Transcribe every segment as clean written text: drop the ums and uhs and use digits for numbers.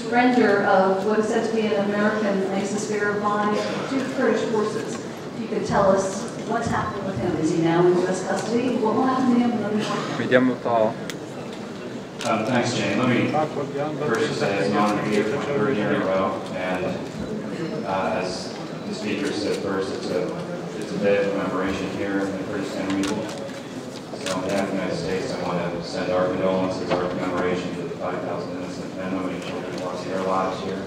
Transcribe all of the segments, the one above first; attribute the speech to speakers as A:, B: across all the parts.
A: surrender of what is said to be an American ISIS bearer by two Kurdish forces. If you could tell us what's happening with him. Is he now in U.S. custody? What will happen to him?
B: Thanks, Jane. Let me first say it's an honor to be here for my third year in a row, and as the speaker said first, it's a day of commemoration here in the Kurdistan region. So on behalf of the United States, I want to send our condolences, our commemoration to the 5,000 innocent men, women, and children who lost their lives here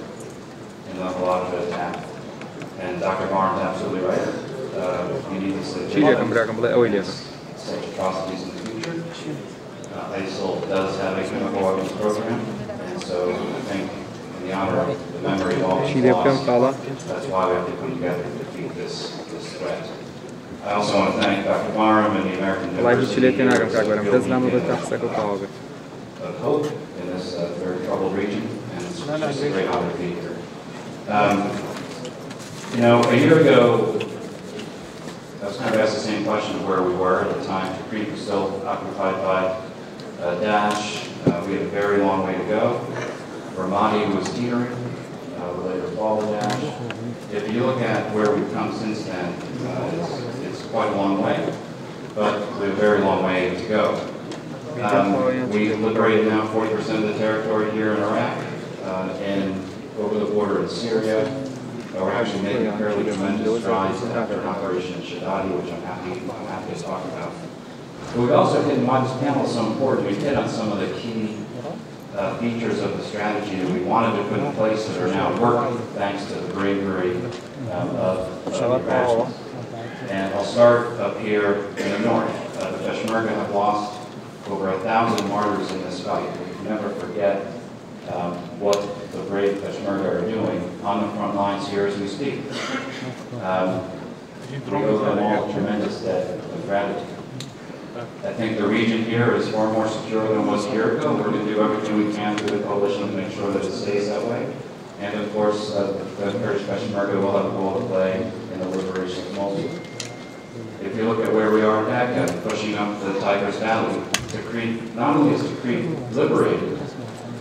B: in the Halabja attack. And Dr. Barnes is absolutely right. We need to see such atrocities in the future. ISIL does have a chemical weapons program, and so I think in the honor of the memory of all these lost, that's why we have to come together to defeat this threat. I also want to thank Dr. Barham and the American University of Hope in this very troubled region, and it's just a great honor to be here. You know, a year ago, I was kind of asked the same question of where we were at the time. Tikrit was still occupied by Daesh. We had a very long way to go. Ramadi was teetering. We later fall of Daesh. If you look at where we've come since then, it's quite a long way, but we have a very long way to go. We've liberated now 40% of the territory here in Iraq, and over the border in Syria. We're actually making fairly tremendous strides after Operation Shadadi, which I'm happy to talk about. But we've also hit, and why this panel is so important, we've hit on some of the key features of the strategy that we wanted to put in place that are now working, thanks to the bravery of the Iraqis. And I'll start up here in the north. The Peshmerga have lost over 1,000 martyrs in this fight. We can never forget what the brave Peshmerga are doing on the front lines here as we speak. We owe them all a tremendous debt of gratitude. I think the region here is far more secure than it was a year ago. We're going to do everything we can through the coalition to make sure that it stays that way. And of course, the Kurdish Peshmerga will have a role to play in the liberation of Mosul. If you look at where we are in Baghdad, pushing up the Tigris Valley, Tikrit, not only is Tikrit liberated,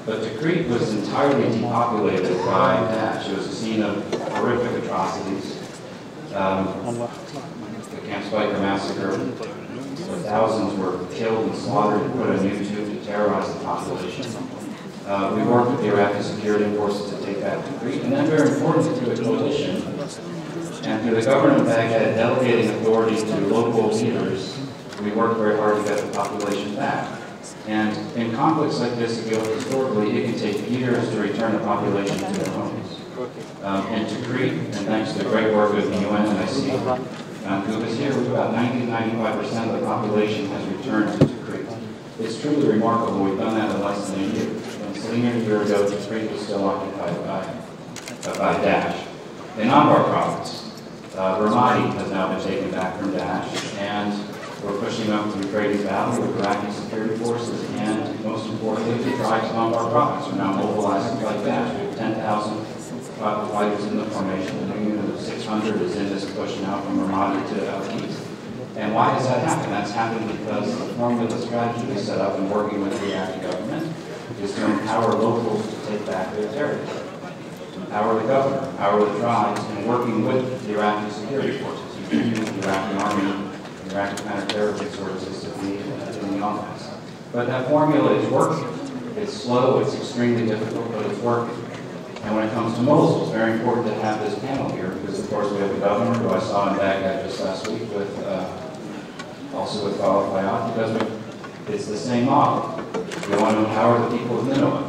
B: but Tikrit was entirely depopulated by Daesh. It was a scene of horrific atrocities. The Camp Speicher massacre, where thousands were killed and slaughtered and put on YouTube to terrorize the population. We worked with the Iraqi security forces to take back Tikrit, and then very importantly through the coalition and through the government of Baghdad delegating authority to local leaders, we worked very hard to get the population back. And in conflicts like this, if you look historically, it can take years to return the population to their homes. And Tikrit, and thanks to the great work of the UN, and I see Kuba's here, about 90–95% of the population has returned to Tikrit. It's truly remarkable. We've done that in less than a year. And sitting here a year ago, Tikrit was still occupied by Daesh. In Anbar province, Ramadi has now been taken back from Daesh, and we're pushing up the Euphrates Valley with Iraqi security forces, and most importantly, the tribes of Anbar province are now mobilizing like Daesh. We have 10,000 fighters in the formation. The new unit of 600 is in this push now from Ramadi to Al-East. And why does that happen? That's happened because the formula strategy we set up in working with the Iraqi government is to empower locals to take back their territory. Empower the governor, empower the tribes, and working with the Iraqi security forces. You can use the Iraqi army, the Iraqi counter-terrorism services to be in the offense. But that formula is working. It's slow, it's extremely difficult, but it's working. And when it comes to Mosul, it's very important to have this panel here because, of course, we have the governor who I saw in Baghdad just last week with, also with Khalid Fayyad, because it's the same model. We want to empower the people of Nineveh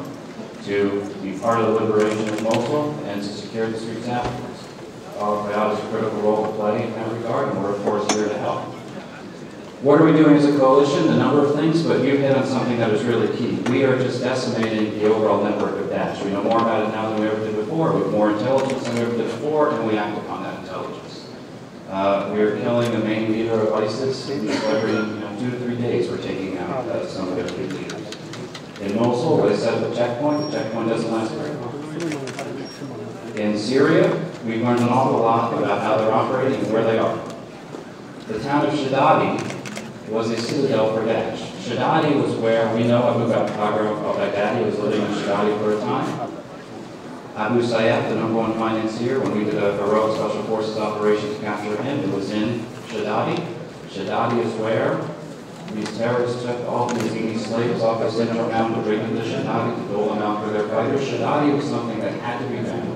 B: to be part of the liberation of Mosul and to secure the streets afterwards. Khalid Fayyad has a critical role to play in that regard, and we're, of course, here to help. What are we doing as a coalition? A number of things, but you hit on something that is really key. We are just decimating the overall network of Daesh. We know more about it now than we ever did before. We have more intelligence than we ever did before, and we act upon that intelligence. We are killing the main leader of ISIS. Every 2 to 3 days, we're taking out some of their key leaders. In Mosul, where they set up the checkpoint doesn't last very long. In Syria, we've learned an awful lot about how they're operating and where they are. The town of Shadadi was a citadel for Daesh. Shadadi was where we know Abu Bakr al-Baghdadi was living in Shadadi for a time. Abu Sayyaf, the #1 financier, when we did a heroic special forces operation to capture him, it was in Shadadi. Shadadi is where these terrorists took all these slaves off the center around to bring them to Shadadi to dole them out for their fighters. Shadadi was something that had to be done,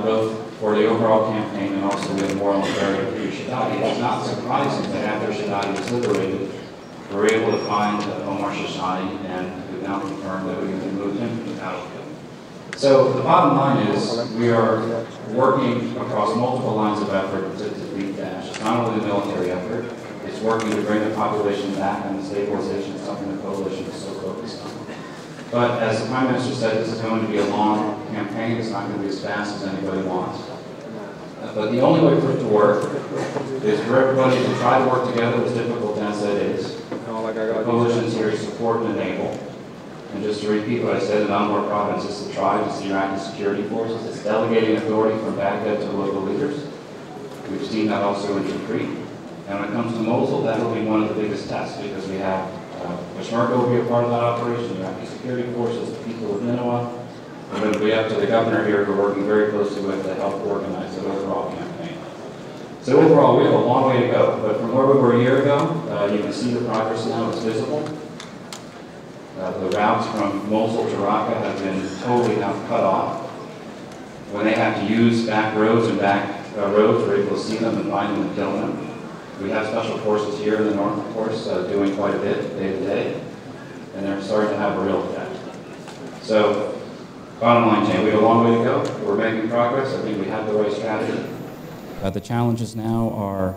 B: both for the overall campaign and also with moral imperative to Shadadi. It's not surprising that after Shadadi was liberated, we were able to find Omar Shishani, and we've now confirmed that we can move him from the battlefield. So the bottom line is we are working across multiple lines of effort to defeat Daesh. It's not only the military effort, it's working to bring the population back, and the stabilization is something the coalition is so focused on. But as the Prime Minister said, this is going to be a long campaign. It's not going to be as fast as anybody wants. But the only way for it to work is for everybody to try to work together, as difficult as that is. The coalition is here to support and enable. And just to repeat what I said, in Anbar province, it's the tribe, it's the Iraqi security forces, it's delegating authority from Baghdad to local leaders. We've seen that also in Tikrit. And when it comes to Mosul, that will be one of the biggest tests, because we have Peshmerga will be a part of that operation, the Iraqi security forces, the people of Nineveh. We're going to be up to the governor here, who we're working very closely with to help organize the overall campaign. So overall, we have a long way to go, but from where we were a year ago, you can see the progress now, it's visible. The routes from Mosul to Raqqa have been totally now cut off. When they have to use back roads and back roads, we're able to see them and find them and kill them. We have special forces here in the north, of course, doing quite a bit day to day, and they're starting to have a real effect. So, bottom line, Jane, we have a long way to go. We're making progress. I think we have the right strategy. The challenges now are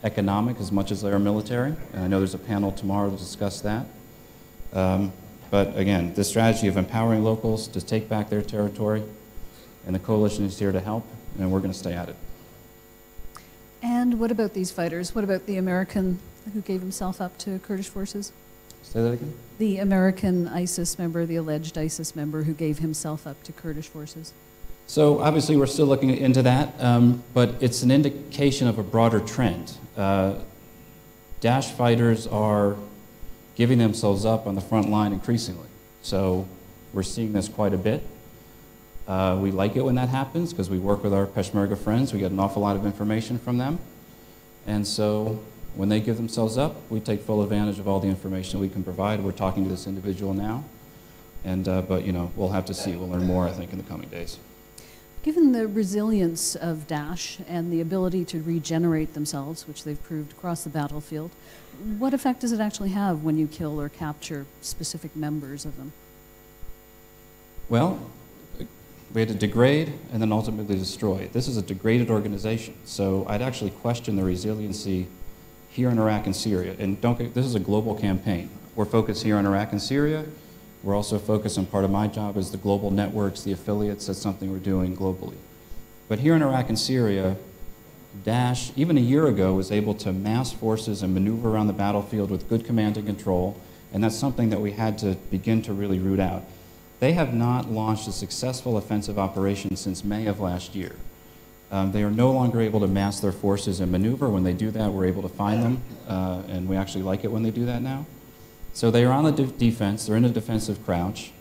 B: economic as much as they are military, and I know there's a panel tomorrow to discuss that. But again, the strategy of empowering locals to take back their territory, and the coalition is here to help, and we're going to stay at it.
C: And what about these fighters? What about the American who gave himself up to Kurdish forces?
B: Say that again?
C: The American ISIS member, the alleged ISIS member who gave himself up to Kurdish forces?
B: So obviously we're still looking into that, but it's an indication of a broader trend. Daesh fighters are giving themselves up on the front line increasingly. So we're seeing this quite a bit. We like it when that happens because we work with our Peshmerga friends. We get an awful lot of information from them. And so when they give themselves up, we take full advantage of all the information we can provide. We're talking to this individual now. And, but, you know, we'll have to see. We'll learn more, I think, in the coming days.
C: Given the resilience of Daesh and the ability to regenerate themselves, which they've proved across the battlefield, what effect does it actually have when you kill or capture specific members of them?
B: Well, we had to degrade and then ultimately destroy. This is a degraded organization, so I'd actually question the resiliency here in Iraq and Syria. And this is a global campaign. We're focused here on Iraq and Syria. We're also focused on part of my job is the global networks, the affiliates. That's something we're doing globally. But here in Iraq and Syria, Daesh, even a year ago, was able to mass forces and maneuver around the battlefield with good command and control, and that's something that we had to begin to really root out. They have not launched a successful offensive operation since May of last year. They are no longer able to mass their forces and maneuver. When they do that, we're able to find them, and we actually like it when they do that now. So they are on the defense, they're in a defensive crouch,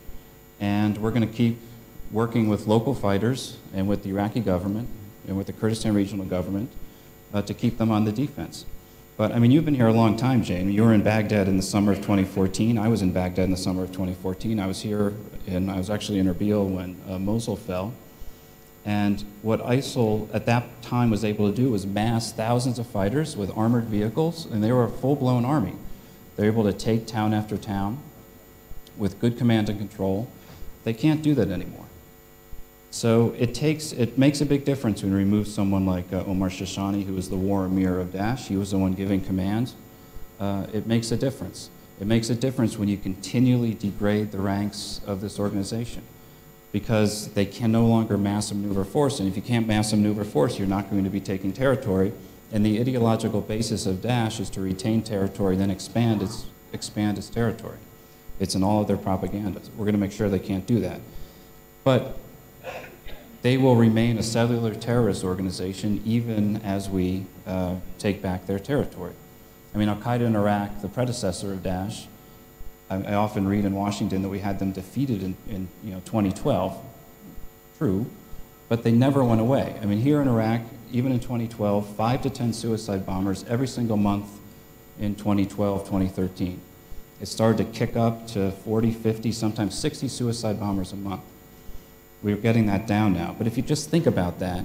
B: and we're going to keep working with local fighters and with the Iraqi government and with the Kurdistan regional government to keep them on the defense. But I mean, you've been here a long time, Jane. You were in Baghdad in the summer of 2014. I was in Baghdad in the summer of 2014. I was here, and I was actually in Erbil when Mosul fell. And what ISIL at that time was able to do was mass thousands of fighters with armored vehicles, and they were a full-blown army. They're able to take town after town with good command and control. They can't do that anymore. So it makes a big difference when you remove someone like Omar Shishani, who was the war emir of Daesh. He was the one giving command. It makes a difference. It makes a difference when you continually degrade the ranks of this organization, because they can no longer mass and maneuver force. And if you can't mass and maneuver force, you're not going to be taking territory. And the ideological basis of Daesh is to retain territory, then expand its territory. It's in all of their propaganda. We're going to make sure they can't do that. But they will remain a cellular terrorist organization even as we take back their territory. I mean, Al-Qaeda in Iraq, the predecessor of Daesh, I often read in Washington that we had them defeated in 2012. true, but they never went away. I mean, here in Iraq, even in 2012, 5 to 10 suicide bombers every single month in 2012, 2013. It started to kick up to 40, 50, sometimes 60 suicide bombers a month. We're getting that down now. But if you just think about that,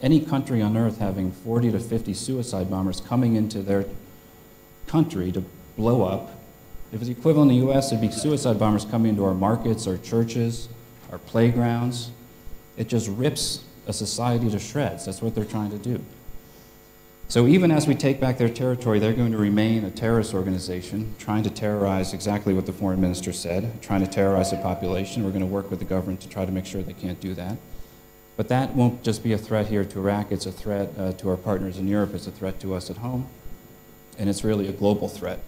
B: any country on earth having 40 to 50 suicide bombers coming into their country to blow up, if it was the equivalent in the US, it'd be suicide bombers coming into our markets, our churches, our playgrounds. It just rips a society to shreds. That's what they're trying to do. So even as we take back their territory, they're going to remain a terrorist organization, trying to terrorize exactly what the foreign minister said, trying to terrorize the population. We're going to work with the government to try to make sure they can't do that. But that won't just be a threat here to Iraq. It's a threat to our partners in Europe. It's a threat to us at home. And it's really a global threat.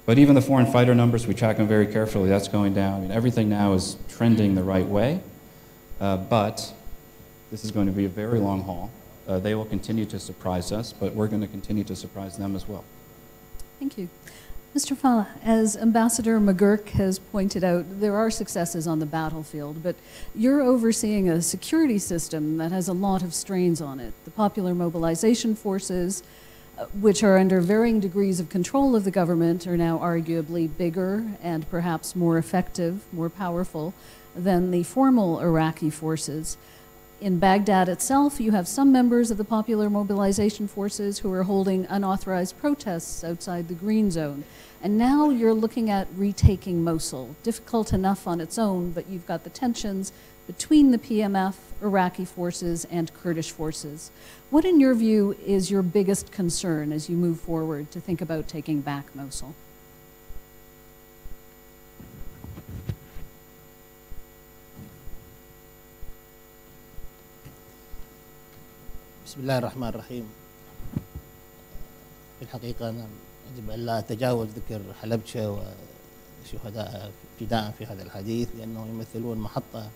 B: But even the foreign fighter numbers, we track them very carefully. That's going down. I mean, everything now is trending the right way. But this is going to be a very long haul. They will continue to surprise us, but we're going to continue to surprise them as well.
C: Thank you. Mr. Fallah, as Ambassador McGurk has pointed out, there are successes on the battlefield, but you're overseeing a security system that has a lot of strains on it. The Popular Mobilization Forces, which are under varying degrees of control of the government, are now arguably bigger and perhaps more effective, more powerful than the formal Iraqi forces. In Baghdad itself, you have some members of the Popular Mobilization Forces who are holding unauthorized protests outside the Green Zone. And now you're looking at retaking Mosul. Difficult enough on its own, but you've got the tensions between the PMF, Iraqi forces, and Kurdish forces. What, in your view, is your biggest concern as you move forward to think about taking back Mosul?
D: بسم الله الرحمن الرحيم. في الحقيقة أنا يجب أن لا أتجاوز ذكر حلبشة وشهداء ابتداء في هذا الحديث، لأنهم يمثلون محطة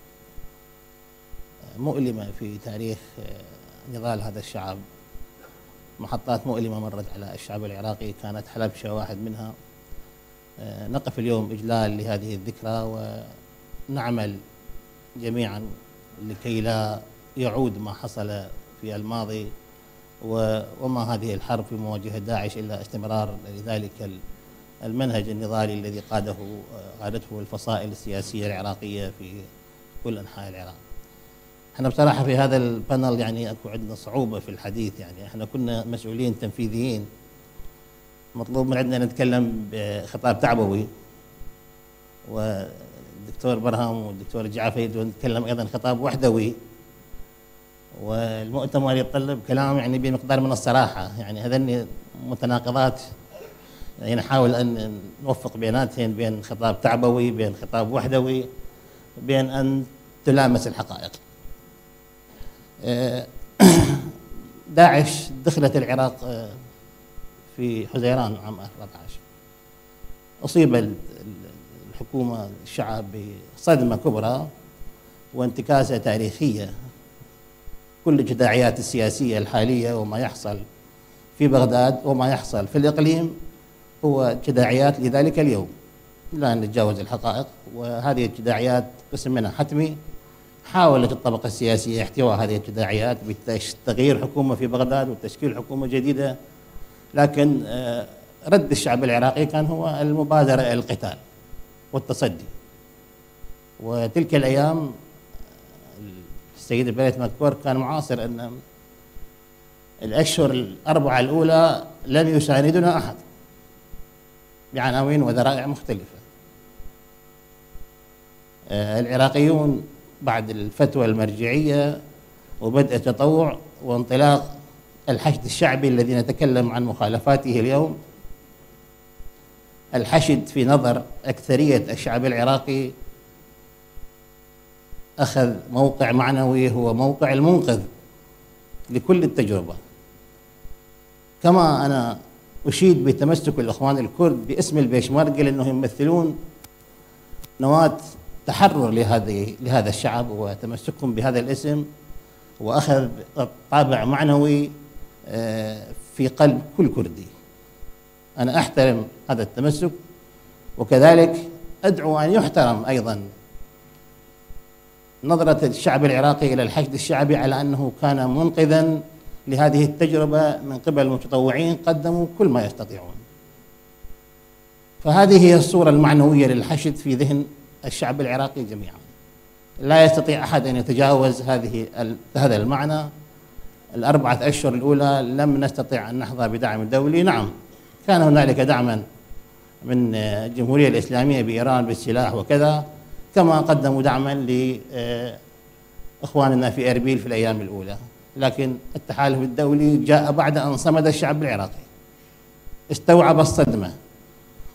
D: مؤلمة في تاريخ نضال هذا الشعب. محطات مؤلمة مرت على الشعب العراقي، كانت حلبشة واحد منها. نقف اليوم إجلال لهذه الذكرى ونعمل جميعا لكي لا يعود ما حصل في الماضي وما هذه الحرب في مواجهة داعش إلا استمرار لذلك المنهج النضالي الذي قادته الفصائل السياسية العراقية في كل أنحاء العراق. احنا بصراحة في هذا البانل يعني اكو عندنا صعوبة في الحديث، يعني احنا كنا مسؤولين تنفيذيين، مطلوب من عندنا نتكلم بخطاب تعبوي، والدكتور برهم والدكتور الجعفي نتكلم أيضا خطاب وحدوي، والمؤتمر يتطلب كلام يعني بمقدار من الصراحة. يعني هذني متناقضات، يعني نحاول أن نوفق بيناتهن، بين خطاب تعبوي، بين خطاب وحدوي، بين أن تلامس الحقائق. داعش دخلت العراق في حزيران عام 14، أصيب الحكومة الشعب بصدمة كبرى وانتكاسة تاريخية. كل التداعيات السياسية الحالية وما يحصل في بغداد وما يحصل في الإقليم هو تداعيات لذلك اليوم، لا نتجاوز الحقائق. وهذه التداعيات قسم منها حتمي، حاولت الطبقة السياسية احتواء هذه التداعيات بتغيير حكومة في بغداد وتشكيل حكومة جديدة، لكن رد الشعب العراقي كان هو المبادرة إلى القتال والتصدي. وتلك الأيام السيد البريت مكور كان معاصر أن الأشهر الأربعة الأولى لم يساندنا أحد بعناوين وذرائع مختلفة. العراقيون بعد الفتوى المرجعية وبدء التطوع وانطلاق الحشد الشعبي الذي نتكلم عن مخالفاته اليوم، الحشد في نظر أكثرية الشعب العراقي أخذ موقع معنوي هو موقع المنقذ لكل التجربة. كما أنا أشيد بتمسك الإخوان الكرد باسم البيشمركة لأنهم يمثلون نواة تحرر لهذا الشعب، وتمسكهم بهذا الاسم وأخذ طابع معنوي في قلب كل كردي. أنا أحترم هذا التمسك، وكذلك أدعو أن يحترم أيضا نظرة الشعب العراقي إلى الحشد الشعبي على أنه كان منقذا لهذه التجربة من قبل المتطوعين قدموا كل ما يستطيعون. فهذه هي الصورة المعنوية للحشد في ذهن الشعب العراقي جميعا. لا يستطيع أحد أن يتجاوز هذا المعنى. الأربعة أشهر الأولى لم نستطع أن نحظى بدعم دولي. نعم كان هنالك دعما من الجمهورية الإسلامية بإيران بالسلاح وكذا، كما قدموا دعما لإخواننا في أربيل في الأيام الأولى، لكن التحالف الدولي جاء بعد أن صمد الشعب العراقي، استوعب الصدمة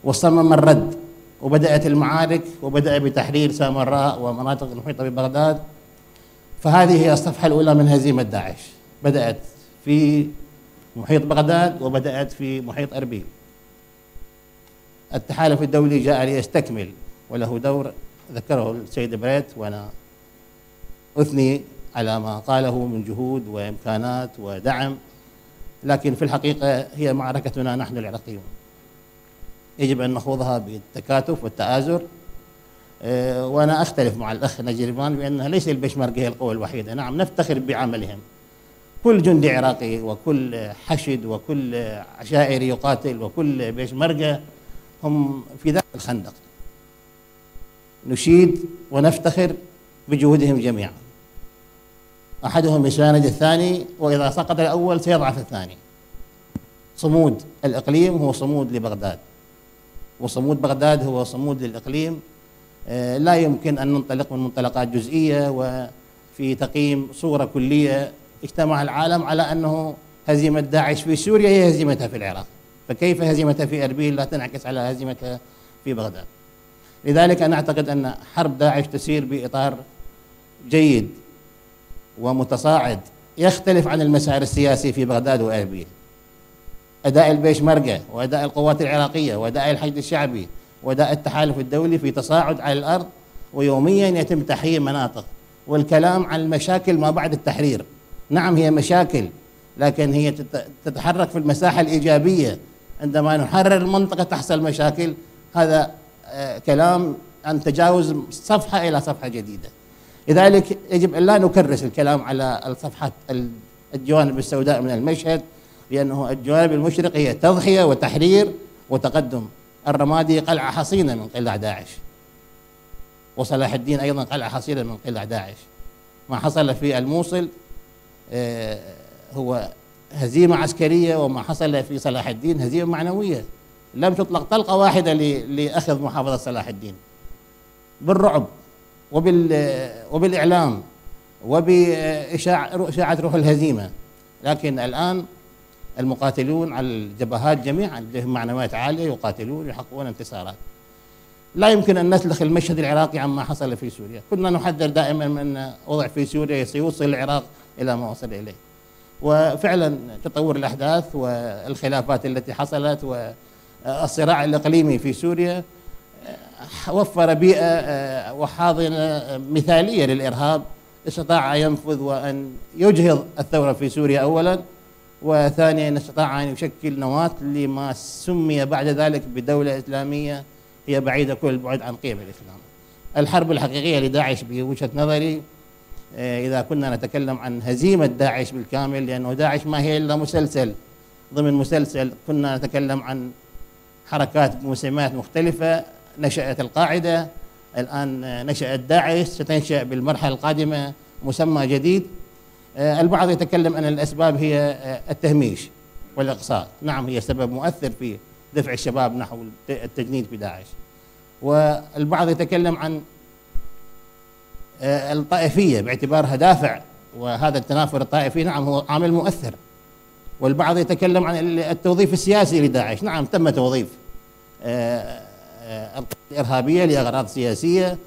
D: وصمم الرد، وبدأت المعارك وبدأ بتحرير سامراء ومناطق المحيطة ببغداد. فهذه هي الصفحة الأولى من هزيمة داعش، بدأت في محيط بغداد وبدأت في محيط أربيل. التحالف الدولي جاء ليستكمل وله دور ذكره السيد بريت، وأنا أثني على ما قاله من جهود وإمكانات ودعم، لكن في الحقيقة هي معركتنا نحن العراقيون، يجب أن نخوضها بالتكاتف والتآزر. وأنا أختلف مع الأخ نجربان بأنها ليس البشمركة هي القوة الوحيدة. نعم نفتخر بعملهم، كل جندي عراقي وكل حشد وكل عشائري يقاتل وكل بشمركة هم في ذاك الخندق. نشيد ونفتخر بجهودهم جميعا، أحدهم يساند الثاني، وإذا سقط الأول سيضعف الثاني. صمود الإقليم هو صمود لبغداد، وصمود بغداد هو صمود للإقليم. لا يمكن أن ننطلق من منطلقات جزئية وفي تقييم صورة كلية. اجتمع العالم على أنه هزيمة داعش في سوريا هي هزيمتها في العراق، فكيف هزيمتها في أربيل لا تنعكس على هزيمتها في بغداد؟ لذلك أنا أعتقد أن حرب داعش تسير بإطار جيد ومتصاعد يختلف عن المسار السياسي في بغداد وأربيل. أداء البيشمركة وأداء القوات العراقية وأداء الحشد الشعبي وأداء التحالف الدولي في تصاعد على الأرض، ويوميا يتم تحرير مناطق والكلام عن المشاكل ما بعد التحرير. نعم هي مشاكل، لكن هي تتحرك في المساحة الإيجابية. عندما نحرر المنطقة تحصل مشاكل، هذا كلام عن تجاوز صفحة إلى صفحة جديدة. لذلك يجب أن لا نكرس الكلام على الصفحة الجوانب السوداء من المشهد، لأنه الجوانب المشرقة هي تضحية وتحرير وتقدم. الرمادي قلعة حصينة من قلع داعش، وصلاح الدين أيضا قلعة حصينة من قلع داعش. ما حصل في الموصل هو هزيمة عسكرية، وما حصل في صلاح الدين هزيمة معنوية. لم تطلق طلقة واحدة لأخذ محافظة صلاح الدين، بالرعب وبالإعلام وبإشاعة روح الهزيمة. لكن الآن المقاتلون على الجبهات جميعا لهم معنويات عالية، يقاتلون يحققون انتصارات. لا يمكن أن نسلخ المشهد العراقي عما حصل في سوريا. كنا نحذر دائما من وضع في سوريا سيوصل العراق إلى ما وصل إليه، وفعلا تطور الأحداث والخلافات التي حصلت والصراع الإقليمي في سوريا وفر بيئة وحاضنة مثالية للإرهاب. استطاع أن ينفذ وأن يجهض الثورة في سوريا أولا، وثانيا استطاع أن يشكل نواة لما سمي بعد ذلك بدولة إسلامية هي بعيدة كل البعد عن قيم الإسلام. الحرب الحقيقية لداعش بوجهة نظري، إذا كنا نتكلم عن هزيمة داعش بالكامل، لأنه داعش ما هي إلا مسلسل ضمن مسلسل. كنا نتكلم عن حركات بمسميات مختلفة. نشأت القاعدة، الآن نشأت داعش، ستنشأ بالمرحلة القادمة مسمى جديد. البعض يتكلم أن الأسباب هي التهميش والإقصاء. نعم هي سبب مؤثر في دفع الشباب نحو التجنيد في داعش. والبعض يتكلم عن الطائفية باعتبارها دافع، وهذا التنافر الطائفي نعم هو عامل مؤثر. والبعض يتكلم عن التوظيف السياسي لداعش. نعم تم توظيف الإرهابية لأغراض سياسية،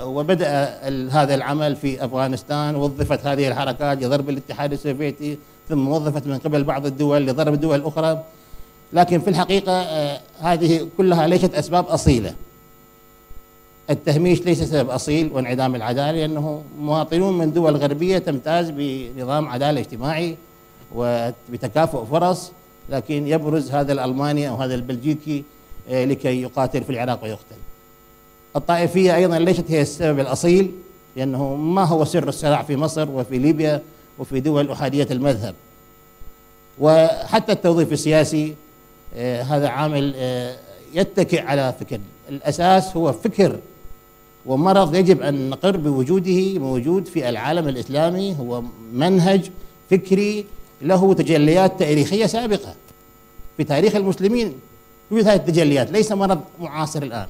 D: وبدأ هذا العمل في أفغانستان. وظفت هذه الحركات لضرب الاتحاد السوفيتي، ثم وظفت من قبل بعض الدول لضرب الدول الأخرى. لكن في الحقيقة هذه كلها ليست أسباب أصيلة. التهميش ليس سبب أصيل وانعدام العدالة، لأنه مواطنون من دول غربية تمتاز بنظام عدالة اجتماعي وبتكافؤ فرص، لكن يبرز هذا الألماني أو هذا البلجيكي لكي يقاتل في العراق ويقتل. الطائفية أيضا ليست هي السبب الأصيل، لأنه ما هو سر الصراع في مصر وفي ليبيا وفي دول أحادية المذهب. وحتى التوظيف السياسي هذا عامل يتكئ على فكر، الأساس هو فكر ومرض يجب أن نقر بوجوده، موجود في العالم الإسلامي، هو منهج فكري له تجليات تاريخية سابقة في تاريخ المسلمين. توجد هذه التجليات، ليس مرض معاصر الآن،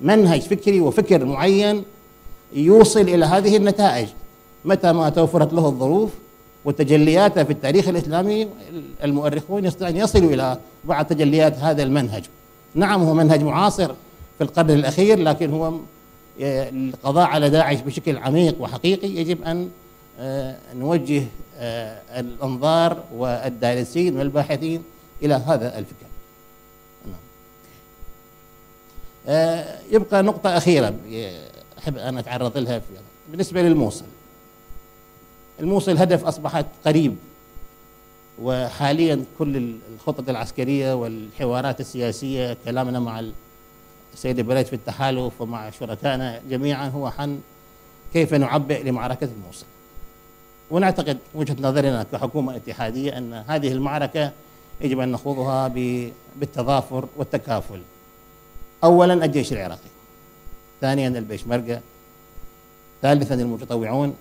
D: منهج فكري وفكر معين يوصل إلى هذه النتائج متى ما توفرت له الظروف وتجلياته في التاريخ الإسلامي. المؤرخون يستطيعون أن يصلوا إلى بعض تجليات هذا المنهج. نعم هو منهج معاصر في القرن الأخير، لكن هو القضاء على داعش بشكل عميق وحقيقي يجب أن نوجه الأنظار والدارسين والباحثين إلى هذا الفكر. يبقى نقطة أخيرة أحب أن أتعرض لها بالنسبة للموصل. الموصل هدف أصبحت قريب، وحاليا كل الخطط العسكرية والحوارات السياسية، كلامنا مع السيد بريد في التحالف ومع شركائنا جميعا هو عن كيف نعبئ لمعركة الموصل. ونعتقد وجهة نظرنا كحكومة اتحادية أن هذه المعركة يجب أن نخوضها بالتضافر والتكافل. أولا الجيش العراقي، ثانيا البيشمركة، ثالثا المتطوعون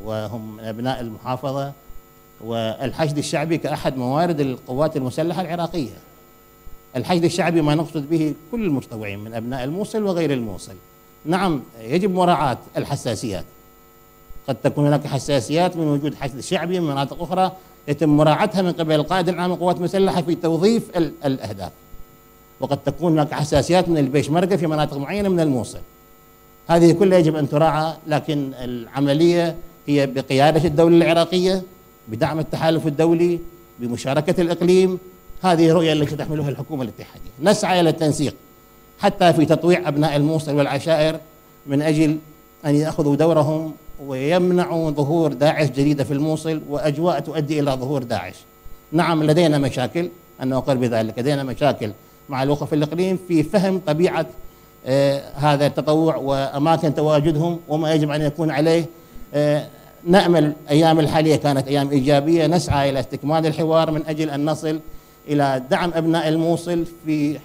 D: وهم من أبناء المحافظة، والحشد الشعبي كأحد موارد القوات المسلحة العراقية. الحشد الشعبي ما نقصد به كل المتطوعين من أبناء الموصل وغير الموصل. نعم يجب مراعاة الحساسيات، قد تكون هناك حساسيات من وجود حشد شعبي من مناطق أخرى يتم مراعاتها من قبل القائد العام للقوات المسلحة في توظيف الأهداف، وقد تكون هناك حساسيات من البيشمركة في مناطق معينة من الموصل. هذه كلها يجب أن تراعى، لكن العملية هي بقيادة الدولة العراقية، بدعم التحالف الدولي، بمشاركة الإقليم. هذه الرؤية التي تحملها الحكومة الاتحادية. نسعى إلى التنسيق حتى في تطويع أبناء الموصل والعشائر من أجل أن يأخذوا دورهم ويمنعوا ظهور داعش جديدة في الموصل وأجواء تؤدي إلى ظهور داعش. نعم لدينا مشاكل، أنا أقر بذلك، لدينا مشاكل مع الأخوة في الإقليم في فهم طبيعة هذا التطوع وأماكن تواجدهم وما يجب أن يكون عليه. نأمل الأيام الحالية كانت أيام إيجابية، نسعى إلى استكمال الحوار من أجل أن نصل إلى دعم أبناء الموصل في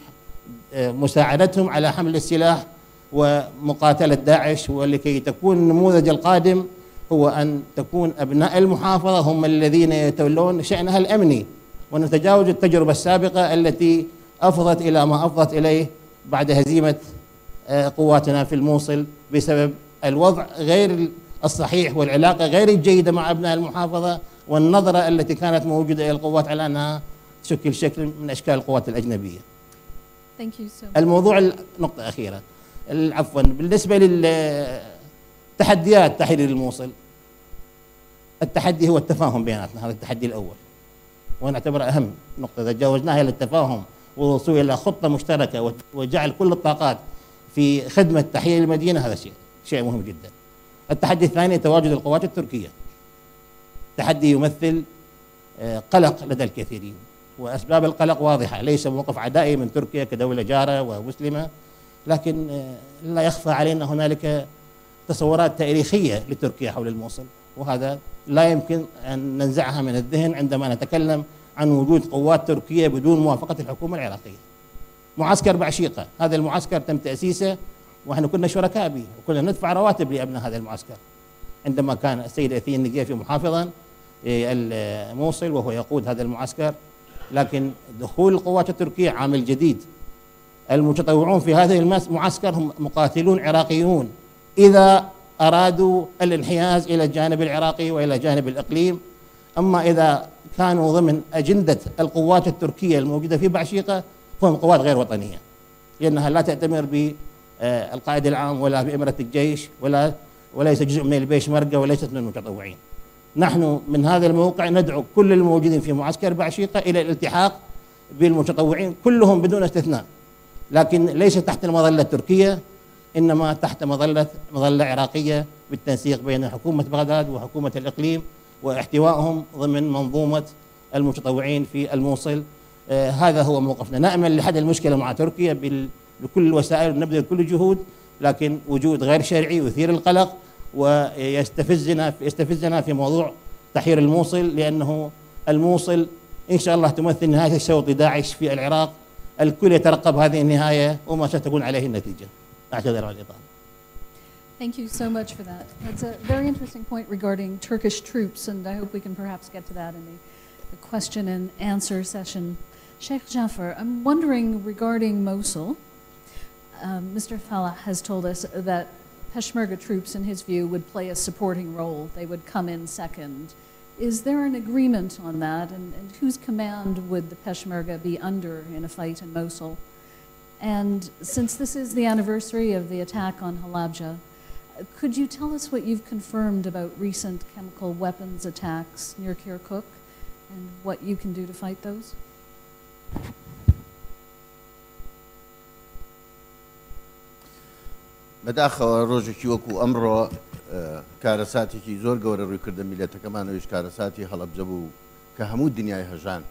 D: مساعدتهم على حمل السلاح ومقاتلة داعش، ولكي تكون النموذج القادم هو أن تكون أبناء المحافظة هم الذين يتولون شأنها الأمني، ونتجاوز التجربة السابقة التي أفضت إلى ما أفضت إليه بعد هزيمة قواتنا في الموصل بسبب الوضع غير الصحيح والعلاقة غير الجيدة مع أبناء المحافظة، والنظرة التي كانت موجودة إلى القوات على أنها تشكل شكل من أشكال القوات الأجنبية. الموضوع نقطة أخيرة، عفوا، بالنسبة للتحديات تحرير الموصل، التحدي هو التفاهم بيناتنا، هذا التحدي الأول ونعتبره أهم نقطة. إذا تجاوزناها إلى التفاهم والوصول إلى خطة مشتركة وجعل كل الطاقات في خدمة تحرير المدينة، هذا شيء مهم جدا. التحدي الثاني تواجد القوات التركية، تحدي يمثل قلق لدى الكثيرين، وأسباب القلق واضحة، ليس موقف عدائي من تركيا كدولة جارة ومسلمة، لكن لا يخفى علينا هنالك تصورات تاريخية لتركيا حول الموصل، وهذا لا يمكن أن ننزعها من الذهن عندما نتكلم عن وجود قوات تركية بدون موافقة الحكومة العراقية. معسكر بعشيقة، هذا المعسكر تم تأسيسه ونحن كنا شركاء به، وكنا ندفع رواتب لأبناء هذا المعسكر عندما كان السيد أثين النجيفي محافظا الموصل وهو يقود هذا المعسكر. لكن دخول القوات التركية عامل جديد. المتطوعون في هذه المعسكر هم مقاتلون عراقيون إذا أرادوا الانحياز إلى الجانب العراقي وإلى جانب الإقليم. أما إذا كانوا ضمن أجندة القوات التركية الموجودة في بعشيقة فهم قوات غير وطنية، لأنها لا تأتمر بالقائد العام ولا بإمرة الجيش وليس جزء من البيشمركة وليست من المتطوعين. نحن من هذا الموقع ندعو كل الموجودين في معسكر بعشيقة إلى الالتحاق بالمتطوعين كلهم بدون استثناء، لكن ليس تحت المظلة التركية، إنما تحت مظلة عراقية بالتنسيق بين حكومة بغداد وحكومة الإقليم واحتوائهم ضمن منظومة المتطوعين في الموصل. هذا هو موقفنا. نأمل لحل المشكلة مع تركيا بكل الوسائل ونبذل كل الجهود، لكن وجود غير شرعي يثير القلق ويستفزنا في موضوع تحرير الموصل، لأنه الموصل إن شاء الله تمثل نهاية شوط داعش في العراق. الكل يترقب هذه النهاية وما ستكون عليه النتيجة. أعتذر عن الإطالة.
C: Thank you so much for that. That's a very interesting point regarding Turkish troops, and I hope we can perhaps get to that in the question and answer session. Sheikh Jaffer, I'm wondering regarding Mosul, Mr. Falah has told us that Peshmerga troops, in his view, would play a supporting role. They would come in second. Is there an agreement on that, and whose command would the Peshmerga be under in a fight in Mosul? And since this is the anniversary of the attack on Halabja, could you tell us what you've confirmed about recent chemical weapons attacks near Kirkuk and what you can do to fight those?
E: بەداخەوە ڕۆژێکی وەکو ئەمڕۆ کارەساتێکی زۆر گەورە ڕوویکردە میلەتەکەمانەوەیش کارەساتی هەڵەبجە بوو کە هەموو دنیای هەژان.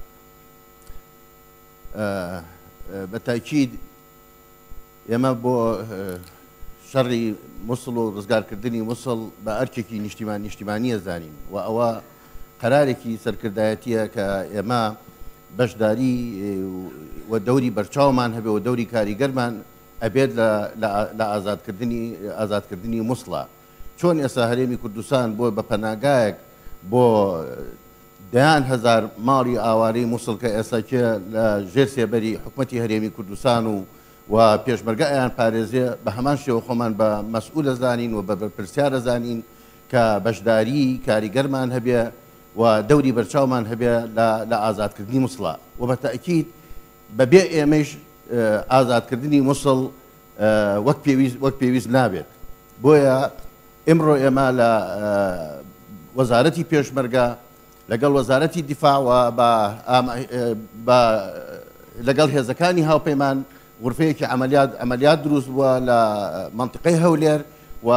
E: بە تاکید ئێمە بۆ شەڕی مووسڵ و ڕزگارکردنی مووسڵ بە ئەرکێکی نیشتیمانیە زانین و ئەوە قەرارێکی سەرکردایەتیە کە ئێمە بەشداری و دەوری بەرچاومان هەبێ و دەوری کاریگەرمان ئەبێت لە ئازادکردنی مووسڵە. چۆن ئێستا هەرێمی کوردستان بۆ بە پەناگایەک بۆ دەیان هەزار ماڵی ئاوارەی مووسڵ کە ئێستاکێ لە ژێر سێبەری حکوومەتی هەرێمی کوردستان و پێشمەرگایان پارێزێ بە هەمان شێوە خۆمان بە مەسئولە زانین و بە بەرپرسیارە زانین کە بەشداری کاریگەرمان هەبێ و دەوری بەرچاومان هەبێ لە ئازادکردنی مووسڵە و بە تەئکید بەبێ ئێمەش ئازادکردنی مووسڵ وەک پێویست نابێت. بۆیە ئێمڕۆ ئێمە لە وەزارەتی پێشمەرگە لەگەڵ وەزارەتی دیفاع و لەگەڵ هێزەکانی هاوپەیمان غرفەیەکی ئەمەلیات دروست بووە لە منطقەی هەولێر و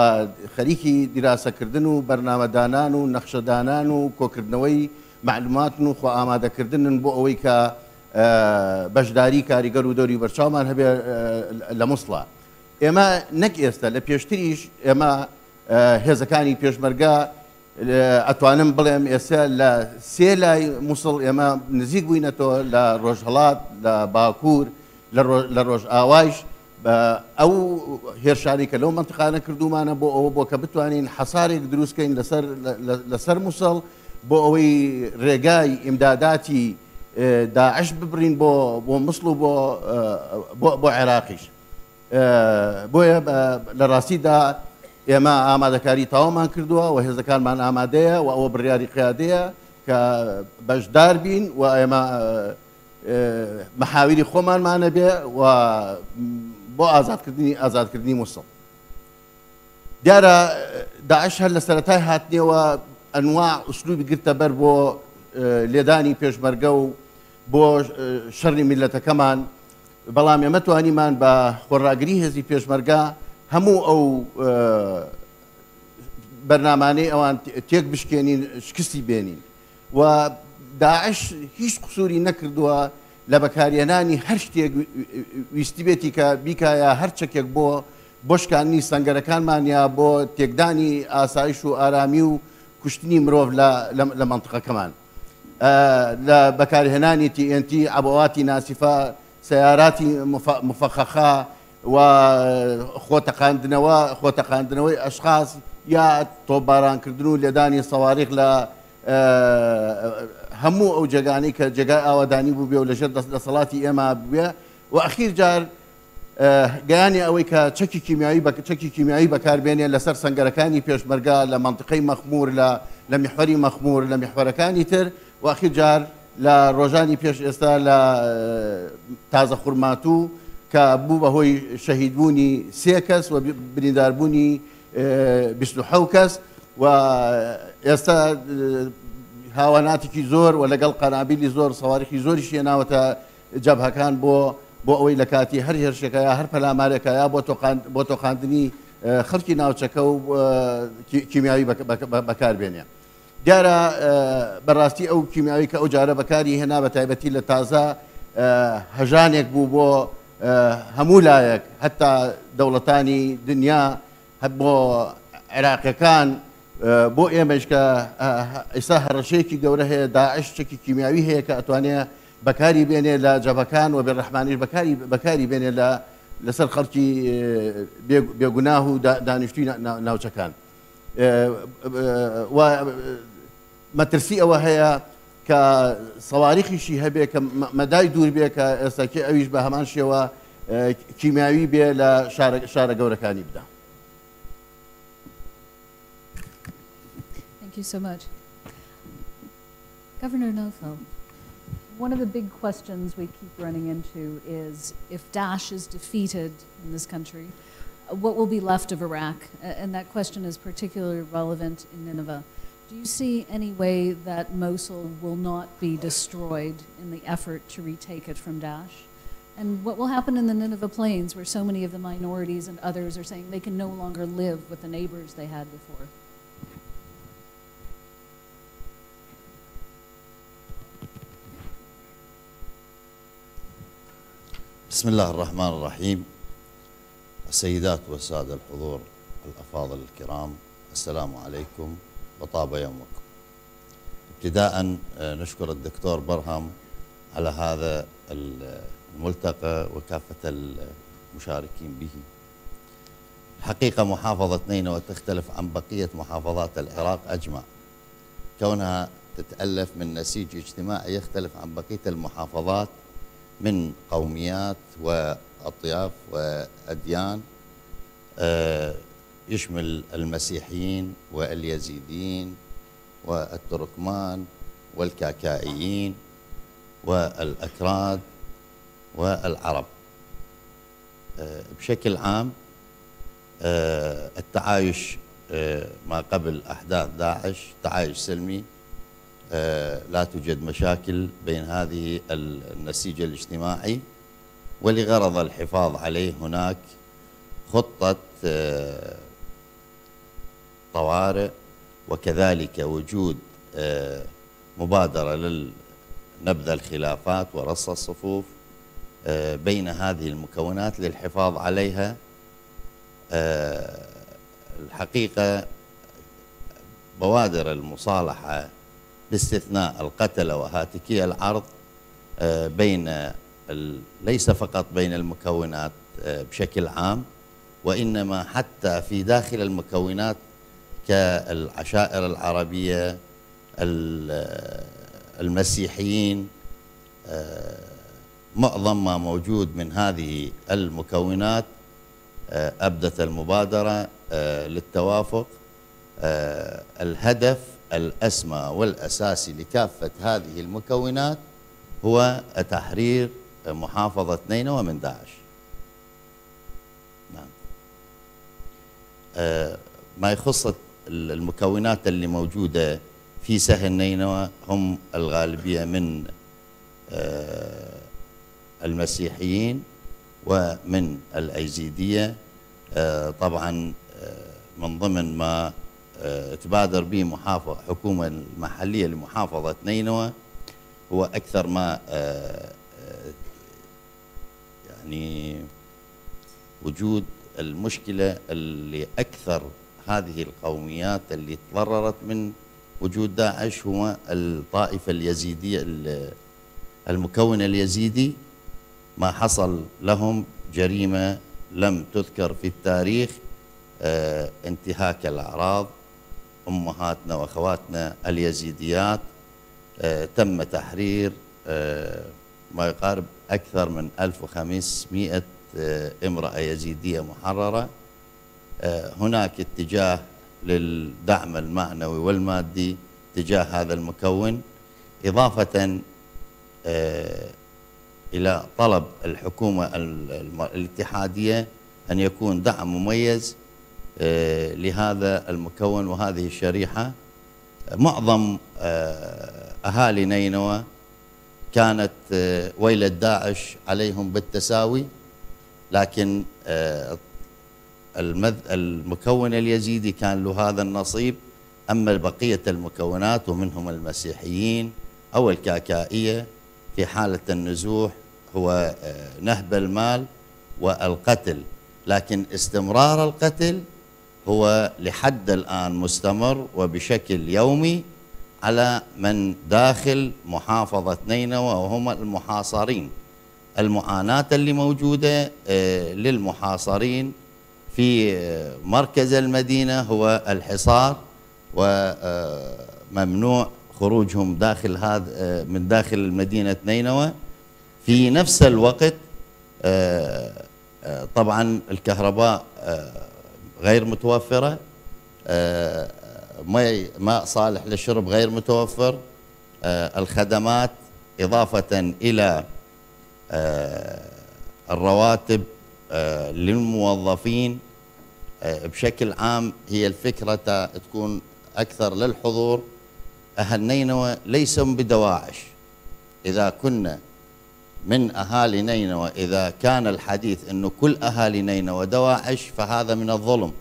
E: خەریکی دیراسەکردن و بەرنامەدانان و نەخشەدانان و کۆکردنەوەی معلومات و خۆ ئامادەکردنن بۆ ئەوەی کە بەشداری کاریگەر و دەوری بەرچاومان هەبێ لە مووسڵە. ئێمە نەک ئێستا لە پێشتریش ئێمە هێزەکانی پێشمەرگە ئەتوانم بڵێم ئێستا لە سێ لای مووسڵ ئێمە نزیک بووینەتەوە لە ڕۆژهەڵات لە باکوور لە ڕۆژ ئاوایش ئەو هێرشانی کە لەو منتقانە کردومانە بۆ ئەوە بۆ کە بتوانین حەسارێک دروستکەین لەسەر مووسڵ بۆ ئەوەی ڕێگای ئیمداداتی داعش ببرین بۆ مووسڵ و بۆ عێراقیش. بۆیە لە ڕاستیدا ئێمە ئامادەکاری تاوامان کردووە و هێزەکانمان ئامادەیە و ئەوە بڕیاری قیادەیە کە بەشدار بین و ئێمە مەحاویری خۆمانمانە بێ و بۆ ئازادکردنی مووسڵ. دیارە داعش هەر لە سەرەتای هاتنێەوە ئەنواع ئوسلوبی گرتە بەر بۆ لێدانی پێشمەرگە و بۆ شەڕی میلەتەکەمان، بەڵام ئێمە توانیمان بە خۆڕاگری هێزی پێشمەرگە هەموو ئەو بەرنامانەی ئەوان تێک بشکێنین شکستی بێنین و داعش هیچ قسووری نەکردووە لە بەکارهێنانی هەر شتێک ویستی بێتی کە بیکایە هەر چەکێک بۆ شکاندنی سەنگەرەکانمان یا بۆ تێکدانی ئاسایش و ئارامی و کوشتنی مرۆڤ لە مەنطقەکەمان. لە بەکارهێنانی TNT عەبەواتی ناسیفە، سیاراتی مفەخەخە و خۆتەقاندنەوەی ئەشخاص یا تۆپبارانکردن و لێدانی سەواریخ لە هەموو ئەو جێگانەی کە جێگای ئاوادانی بوو بێ و لەژێر دەسەڵاتی ئێمە بوێ و ئەخیر جار گەیانی ئەوەی کە چەکی کیمیایی بەکاربێنێ لەسەر سەنگەرەکانی پێشمەرگە لە منطقەی مەخمور لە میحوەری مەخمور لە میحوەرەکانی تر و ئەخیر جار لە ڕۆژانی پێش ئێستا لە تازە خوڕماتوو کە بوو بەهۆی شەهیدبوونی 3 کەس و برینداربوونی 27 کەس و ئێستا هاواناتێکی زۆر و لەگەڵ قەنابیلی زۆر سەواریخی زۆریش هێناوەتە جەبهەکان بۆ ئەوەی لە کاتی هەر هێرشێکە یا هەر پەلامارێکە یا بۆ تۆقاندنی خەڵکی ناوچەکە و کیمیاوی بەکاربێنێ. دیارە بەڕاستی ئەو کیمیاوی کە ئەو جارە بەکاری هێنا بە تایبەتی لە تازە هەژانێک بوو بۆ هەموو لایەک هەتا دەوڵەتانی دنیا بۆ عراقیەکان بۆ ئێمەش کە ئێستا هەڕەشەیەکی گەورە هەیە، داعش شتێکی کیمیاوی هەیە کە ئەتوانێت بەکاری بێنێ لە جەبەکان و بێڕەحمانیش بەکاری بێنێ لەسەر خەڵکی بێگوناه و دانیشتووی ناوچەکان. و مەترسی ئەوە هەیە کە سەواریخیشی هەبێ کە مەدای دوور بێ کە ئێستاکە ئەویش بە هەمان شێوە کیمیاوی بێ لە شارە گەورەکانی بدا.
C: Thank you so much. Governor Nofel, one of the big questions we keep running into is if Daesh is defeated in this country, what will be left of Iraq? And that question is particularly relevant in Nineveh. Do you see any way that Mosul will not be destroyed in the effort to retake it from Daesh? And what will happen in the Nineveh Plains, where so many of the minorities and others are saying they can no longer live with the neighbors they had before?
F: بسم الله الرحمن الرحيم. السيدات والسادة الحضور الأفاضل الكرام، السلام عليكم وطاب يومكم. ابتداء نشكر الدكتور برهم على هذا الملتقى وكافة المشاركين به. الحقيقة محافظة نينوى تختلف عن بقية محافظات العراق أجمع، كونها تتألف من نسيج اجتماعي يختلف عن بقية المحافظات من قوميات وأطياف وأديان، يشمل المسيحيين واليزيديين والتركمان والكاكائيين والأكراد والعرب. بشكل عام التعايش ما قبل أحداث داعش تعايش سلمي، لا توجد مشاكل بين هذه النسيج الاجتماعي، ولغرض الحفاظ عليه هناك خطة طوارئ، وكذلك وجود مبادرة لنبذ الخلافات ورص الصفوف بين هذه المكونات للحفاظ عليها. الحقيقة بوادر المصالحة باستثناء القتلة وهاتكي العرض بين ليس فقط بين المكونات بشكل عام، وإنما حتى في داخل المكونات كالعشائر العربية، المسيحيين، معظم ما موجود من هذه المكونات أبدت المبادرة للتوافق. الهدف الأسمى والأساسي لكافة هذه المكونات هو تحرير محافظة نينوى من داعش. نعم. ما يخص المكونات اللي موجودة في سهل نينوى هم الغالبية من المسيحيين ومن الأيزيدية. طبعا من ضمن ما تبادر به حكومة المحلية لمحافظة نينوى هو أكثر ما يعني وجود المشكلة اللي أكثر هذه القوميات اللي تضررت من وجود داعش هو الطائفة اليزيدية، المكون اليزيدي. ما حصل لهم جريمة لم تذكر في التاريخ، انتهاك الأعراض. أمهاتنا وأخواتنا اليزيديات تم تحرير ما يقارب أكثر من 1500 امرأة يزيدية محررة. هناك اتجاه للدعم المعنوي والمادي تجاه هذا المكون، إضافة إلى طلب الحكومة الاتحادية أن يكون دعم مميز لهذا المكون وهذه الشريحة. معظم أهالي نينوى كانت ويلة داعش عليهم بالتساوي، لكن المكون اليزيدي كان له هذا النصيب. أما بقية المكونات ومنهم المسيحيين أو الكاكائية في حالة النزوح هو نهب المال والقتل، لكن استمرار القتل هو لحد الآن مستمر وبشكل يومي على من داخل محافظة نينوى وهم المحاصرين. المعاناة اللي موجودة للمحاصرين في مركز المدينة هو الحصار، وممنوع خروجهم داخل من داخل المدينة نينوى. في نفس الوقت طبعا الكهرباء غير متوفرة، ماء صالح للشرب غير متوفر، الخدمات إضافة إلى الرواتب للموظفين بشكل عام. هي الفكرة تكون أكثر للحضور. أهل نينوى ليسوا بدواعش. إذا كنا من أهالي نينوى، إذا كان الحديث أنه كل أهالي نينوى دواعش فهذا من الظلم،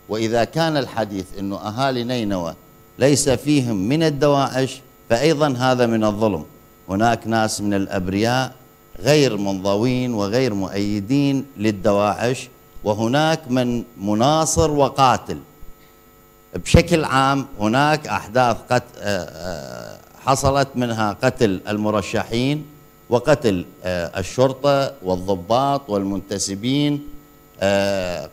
F: وإذا كان الحديث أنه أهالي نينوى ليس فيهم من الدواعش فأيضا هذا من الظلم. هناك ناس من الأبرياء غير منضوين وغير مؤيدين للدواعش، وهناك من مناصر وقاتل. بشكل عام هناك أحداث حصلت، منها قتل المرشحين وقتل الشرطة والضباط والمنتسبين،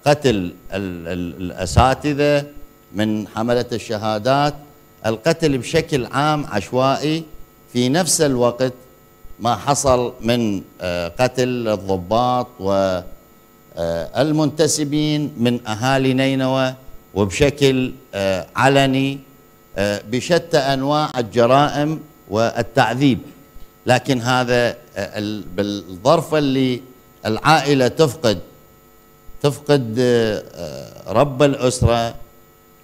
F: قتل الأساتذة من حملة الشهادات، القتل بشكل عام عشوائي. في نفس الوقت ما حصل من قتل الضباط والمنتسبين من أهالي نينوى وبشكل علني بشتى أنواع الجرائم والتعذيب. لكن هذا بالظرف اللي العائلة تفقد رب الأسرة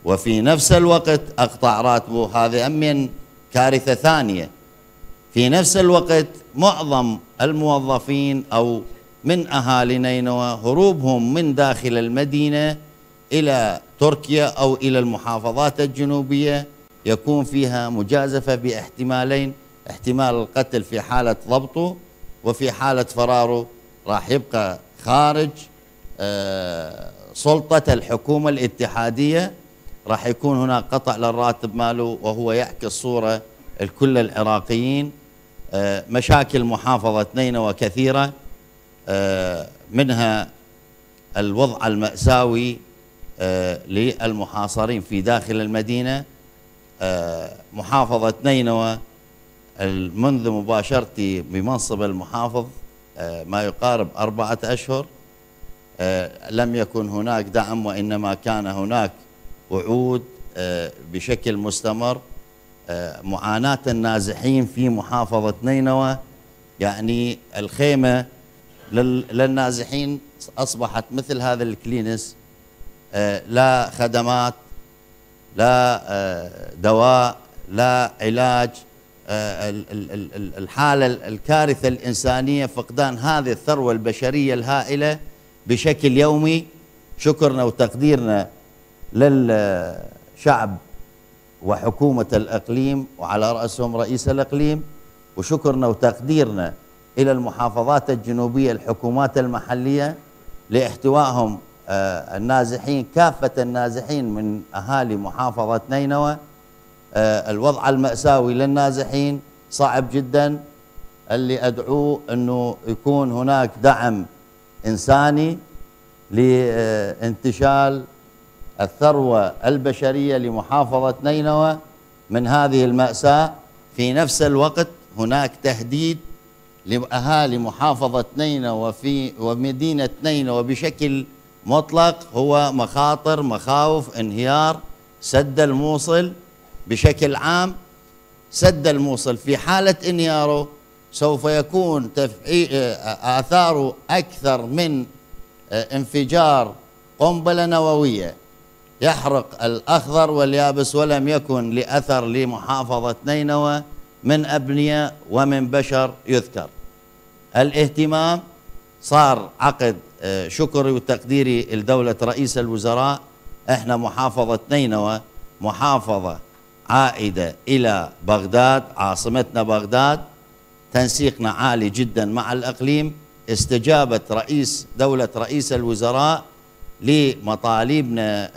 F: وفي نفس الوقت أقطع راتبه، هذا أمين كارثة ثانية. في نفس الوقت معظم الموظفين أو من أهالي نينوى هروبهم من داخل المدينة إلى تركيا أو إلى المحافظات الجنوبية يكون فيها مجازفة باحتمالين: احتمال القتل في حالة ضبطه، وفي حالة فراره راح يبقى خارج سلطة الحكومة الاتحادية. راح يكون هناك قطع للراتب ماله، وهو يعكس صورة الكل العراقيين. مشاكل محافظة نينوى كثيرة، منها الوضع المأساوي للمحاصرين في داخل المدينة. محافظة نينوى منذ مباشرتي بمنصب المحافظ ما يقارب 4 أشهر لم يكن هناك دعم، وإنما كان هناك وعود بشكل مستمر. معاناة النازحين في محافظة نينوى، يعني الخيمة للنازحين أصبحت مثل هذا الكلينس، لا خدمات، لا دواء، لا علاج. الحالة الكارثة الإنسانية، فقدان هذه الثروة البشرية الهائلة بشكل يومي. شكرنا وتقديرنا للشعب وحكومة الإقليم وعلى رأسهم رئيس الإقليم، وشكرنا وتقديرنا إلى المحافظات الجنوبية الحكومات المحلية لاحتوائهم النازحين، كافة النازحين من أهالي محافظة نينوى. الوضع المأساوي للنازحين صعب جدا. اللي أدعوه أنه يكون هناك دعم إنساني لانتشال الثروة البشرية لمحافظة نينوى من هذه المأساة. في نفس الوقت هناك تهديد لأهالي محافظة نينوى ومدينة نينوى بشكل مطلق، هو مخاوف انهيار سد الموصل بشكل عام. سد الموصل في حالة انهياره سوف يكون آثاره أكثر من انفجار قنبلة نووية يحرق الأخضر واليابس، ولم يكن لأثر لمحافظة نينوى من أبنية ومن بشر يذكر. الاهتمام صار عقد شكري وتقديري لدولة رئيس الوزراء. احنا محافظة نينوى محافظة عائدة إلى بغداد، عاصمتنا بغداد، تنسيقنا عالي جدا مع الإقليم. استجابة دولة رئيس الوزراء لمطالبنا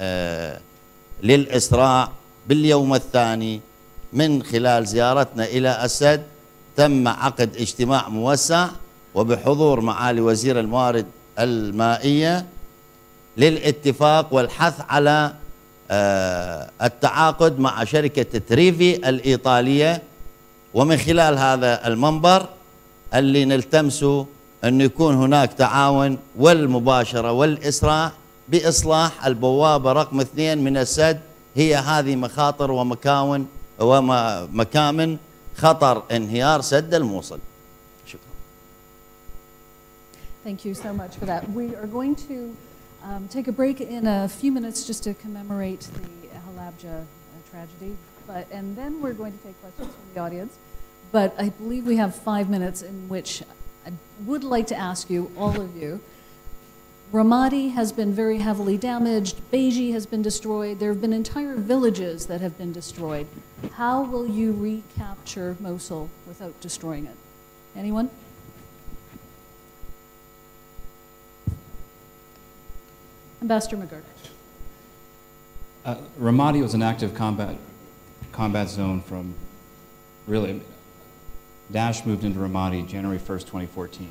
F: للإسراع باليوم الثاني من خلال زيارتنا إلى أسد تم عقد اجتماع موسع وبحضور معالي وزير الموارد المائية للاتفاق والحث على التعاقد مع شركة تريفي الإيطالية، ومن خلال هذا المنبر اللي نلتمسه أن يكون هناك تعاون والمباشرة والإسراع بإصلاح البوابة رقم 2 من السد. هي هذه مخاطر ومكامن خطر انهيار سد الموصل. شكرا.
C: Thank you so much for that. We are going to take a break in a few minutes just to commemorate the Halabja tragedy, and then we're going to take questions from the audience. But I believe we have 5 minutes in which I would like to ask you, all of you, Ramadi has been very heavily damaged, Beji has been destroyed, there have been entire villages that have been destroyed. How will you recapture Mosul without destroying it? Anyone? Ambassador McGurk.
B: Ramadi was an active combat zone from really, Daesh moved into Ramadi January 1st, 2014.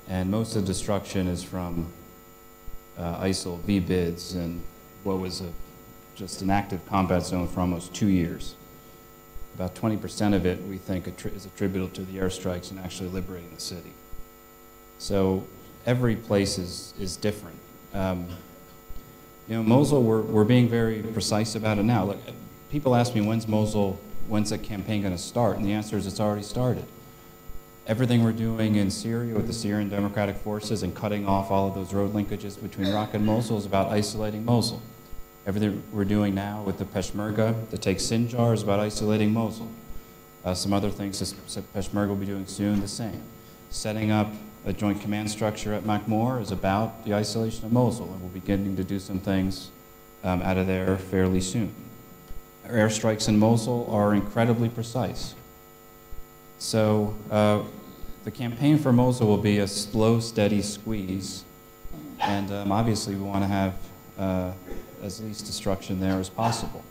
B: And most of the destruction is from ISIL, VBIDS, and what was just an active combat zone for almost 2 years. About 20% of it, we think, is attributable to the airstrikes and actually liberating the city. So every place is different. You know, Mosul, we're being very precise about it now. Look, people ask me, when's the campaign going to start? And the answer is it's already started. Everything we're doing in Syria with the Syrian Democratic Forces and cutting off all of those road linkages between Raqqa and Mosul is about isolating Mosul. Everything we're doing now with the Peshmerga to take Sinjar is about isolating Mosul. Some other things Peshmerga will be doing soon, the same. Setting up a joint command structure at Makmur is about the isolation of Mosul, and we'll be beginning to do some things out of there fairly soon. Our airstrikes in Mosul are incredibly precise. So the campaign for Mosul will be a slow, steady squeeze, and obviously we want to have as least destruction there as possible.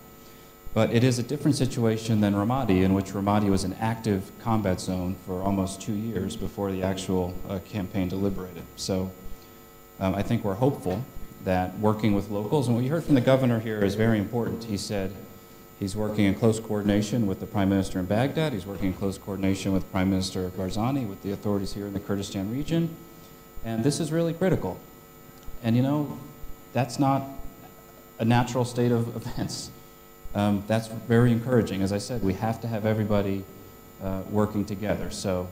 B: But it is a different situation than Ramadi, in which Ramadi was an active combat zone for almost 2 years before the actual campaign deliberated. So I think we're hopeful that working with locals, and what you heard from the governor here is very important. He said he's working in close coordination with the Prime Minister in Baghdad. He's working in close coordination with Prime Minister Barzani, with the authorities here in the Kurdistan region. And this is really critical. And you know, that's not a natural state of events. That's very encouraging. As I said, we have to have everybody working together. So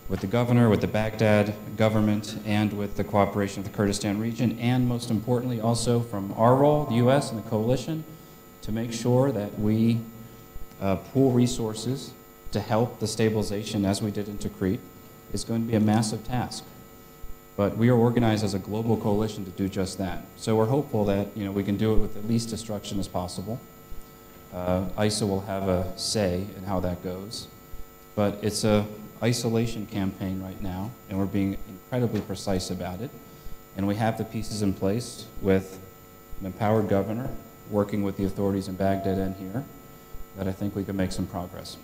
B: with the governor, with the Baghdad government, and with the cooperation of the Kurdistan region, and most importantly also from our role, the US and the coalition, to make sure that we pool resources to help the stabilization as we did in Tikrit is going to be a massive task. But we are organized as a global coalition to do just that. So we're hopeful that we can do it with the least destruction as possible. ISIL will have a say in how that goes. But it's an isolation campaign right now, and we're being incredibly precise about it. And we have the pieces in place with an empowered governor, working with the authorities in Baghdad and here, that I think we can make some progress.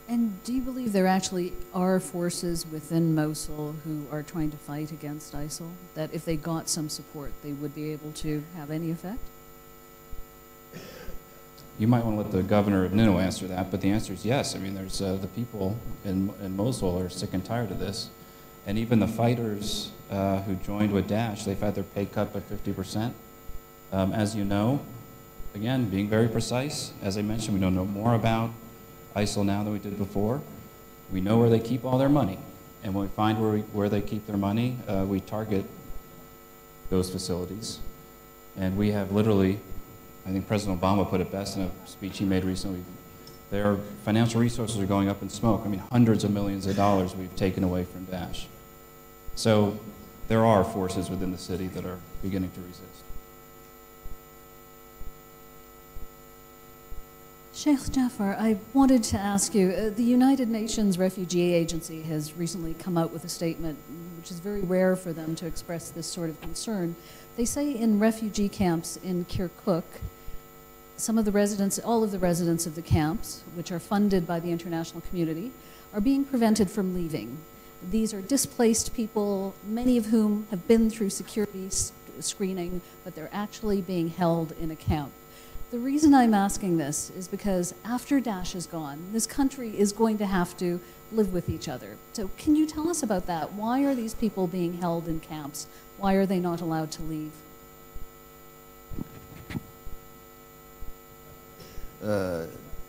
C: And do you believe there actually are forces within Mosul who are trying to fight against ISIL, that if they got some support, they would be able to have any effect?
B: You might want to let the governor of Nineveh answer that, but the answer is yes. I mean, there's the people in Mosul are sick and tired of this. And even the fighters who joined with Daesh, they've had their pay cut by 50%. As you know, again, being very precise, as I mentioned, we don't know more about ISIL now than we did before. We know where they keep all their money. And when we find where they keep their money, we target those facilities. And we have literally, I think President Obama put it best in a speech he made recently, their financial resources are going up in smoke. I mean, hundreds of millions of dollars we've taken away from Daesh. So there are forces within the city that are beginning to resist.
C: Sheikh Jafar, I wanted to ask you, the United Nations Refugee Agency has recently come out with a statement, which is very rare for them to express this sort of concern. They say in refugee camps in Kirkuk, some of the residents, all of the residents of the camps, which are funded by the international community, are being prevented from leaving. These are displaced people, many of whom have been through security screening, but they're actually being held in a camp. The reason I'm asking this is because after Daesh is gone, this country is going to have to live with each other. So can you tell us about that? Why are these people being held in camps? Why are they not allowed to leave?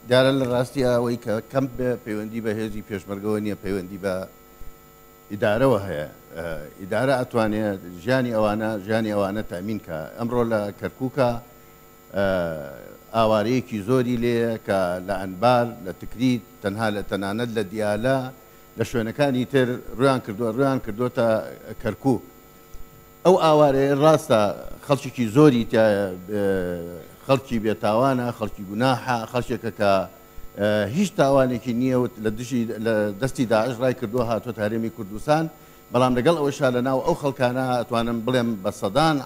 E: دیارە لە ڕاستی ئەوەی کە کەم پەیوەندی بە هێزی پێشمەرگەوە نییە، پەیوەندی بە ئیدارەوە هەیە. ئیدارە ئەتوانێت ژیانی ئەوانە تامین کە ئەمڕۆ لە کەرکووکە ئاوارەیەکی زۆری لێیە کە لە ئەنبار لە تکریت تەنانەت لە دیالە لە شوێنەکانی تر ڕویان کردوتە کەرکووک. ئەو ئاوارەیە ڕاستە خەڵکێکی زۆری خەڵکی بێتاوانە، خەڵکی گوناحە، خەڵکێکە کە هیچ تاوانێکی نییە و لە دەستی داعش ڕای کردووە هاتوۆ هەرێمی کوردستان. بەڵام لەگەڵ ئەوەشا لەناو ئەو خەڵکانە ئەتوانم بڵێم بە سەدان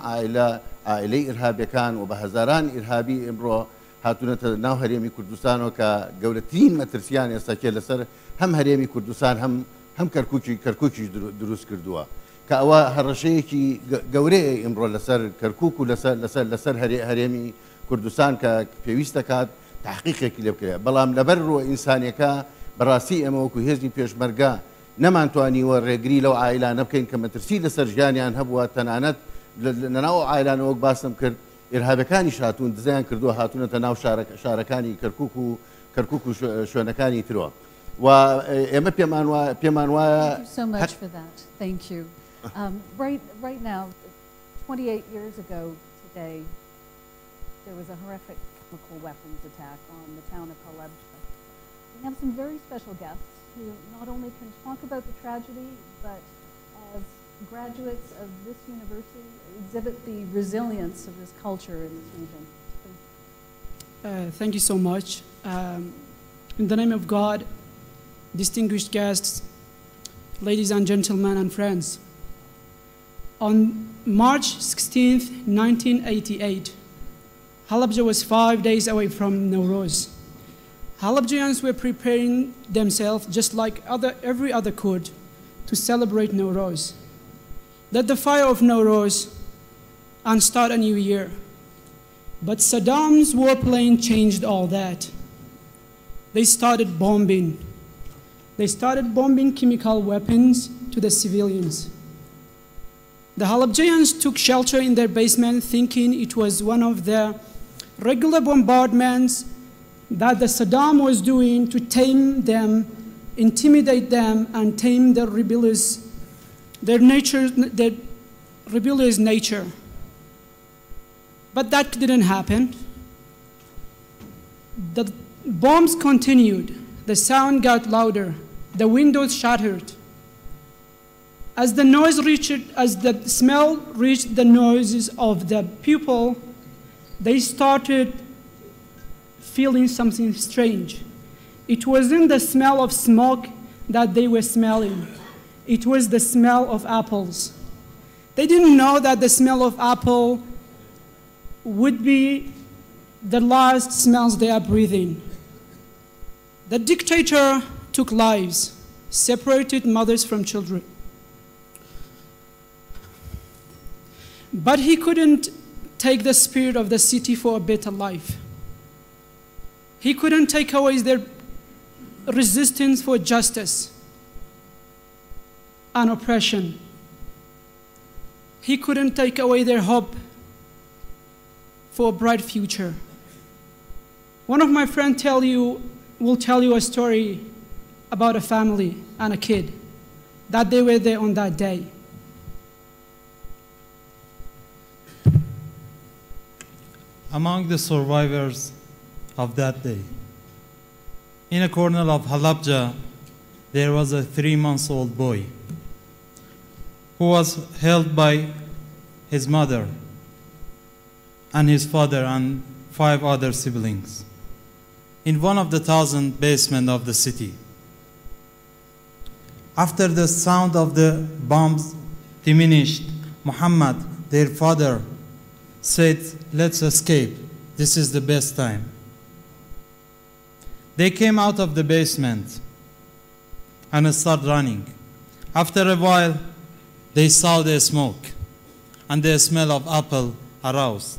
E: ئائیلەی ئیرهابیەکان و بە هەزاران ئیرهابی ئەمڕۆ هاتوونەتە ناو هەرێمی کوردستانەوە کە گەورەترین مەترسیان ئێستاکێ لەسەر هەم هەرێمی کوردستان هەم کەرکووکی دروست کردووە کە ئەوە هەڕەشەیەکی گەورەیە ئەمڕۆ لەسەر کەرکووک و لەسەر هەرێمی کوردستان کە پێویستە کات تحقیقێکی لێ بکرێت. بەڵام لەبەر ڕۆ ئینسانیەکە بەڕاستی ئەمە وەکو هێزی پێشمەرگە نەمانتوانیوە ڕێگری لەو ئایلانە بکەین کە مەترسی لەسەر ژیانیان هەبووە، تەنانەت لەناو ئایلانەوە وەک باسم کرد ئیرهابەکانی هاتوون دزیان کردووە هاتوونەتە ناو شارەکانی کەرکووک و شوێنەکانی ترەوە. و ئێمە پێمان وایە.
C: Thank you so much for that. Thank you. Right now, 28 years ago today, there was a horrific chemical weapons attack on the town of Halabja. We have some very special guests who not only can talk about the tragedy, but as graduates of this university exhibit the resilience of this culture in this region.
G: Thank you so much. In the name of God, distinguished guests, ladies and gentlemen and friends, on March 16th, 1988, Halabja was 5 days away from Nowruz. Halabjians were preparing themselves just like every other Kurd to celebrate Nowruz. Let the fire of Nowruz and start a new year. But Saddam's warplane changed all that. They started bombing. They started bombing chemical weapons to the civilians. The Halabjians took shelter in their basement thinking it was one of the regular bombardments that the Saddam was doing to tame them, intimidate them, and tame their rebellious nature. But that didn't happen. The bombs continued. The sound got louder. The windows shattered. As the smell reached the noises of the people, they started feeling something strange. It wasn't the smell of smoke that they were smelling. It was the smell of apples. They didn't know that the smell of apple would be the last smells they are breathing. The dictator took lives, separated mothers from children. But he couldn't take the spirit of the city for a better life. He couldn't take away their resistance for justice and oppression. He couldn't take away their hope for a bright future. One of my friends will tell you a story about a family and a kid that they were there on that day.
H: Among the survivors of that day, in a corner of Halabja, there was a 3-month-old boy who was held by his mother and his father and 5 other siblings. in one of the 1,000 basements of the city. After the sound of the bombs diminished, Muhammad, their father, said, "Let's escape. This is the best time." They came out of the basement and started running. After a while, they saw the smoke and the smell of apple aroused.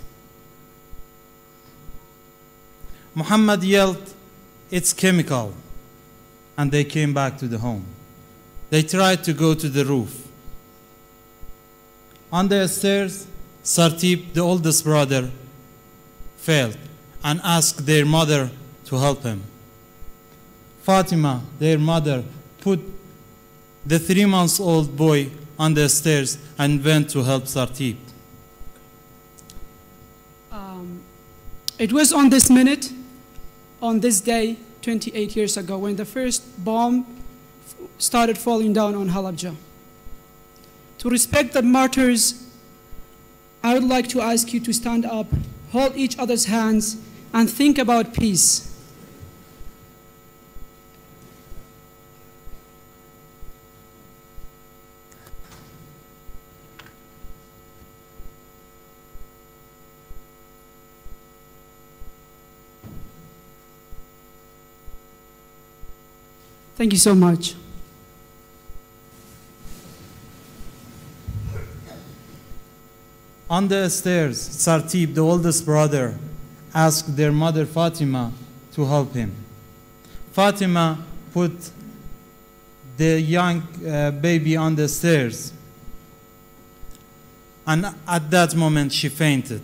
H: Muhammad yelled, "It's chemical," and they came back to the home. They tried to go to the roof. On the stairs, Sartib, the oldest brother, fell and asked their mother to help him. Fatima, their mother, put the 3-month-old boy on the stairs and went to help Sartib.
G: It was on this minute, on this day, 28 years ago, when the first bomb started falling down on Halabja. To respect the martyrs, I would like to ask you to stand up, hold each other's hands, and think about peace. Thank you so much.
H: On the stairs, Sartib, the oldest brother, asked their mother Fatima to help him. Fatima put the young baby on the stairs, and at that moment she fainted.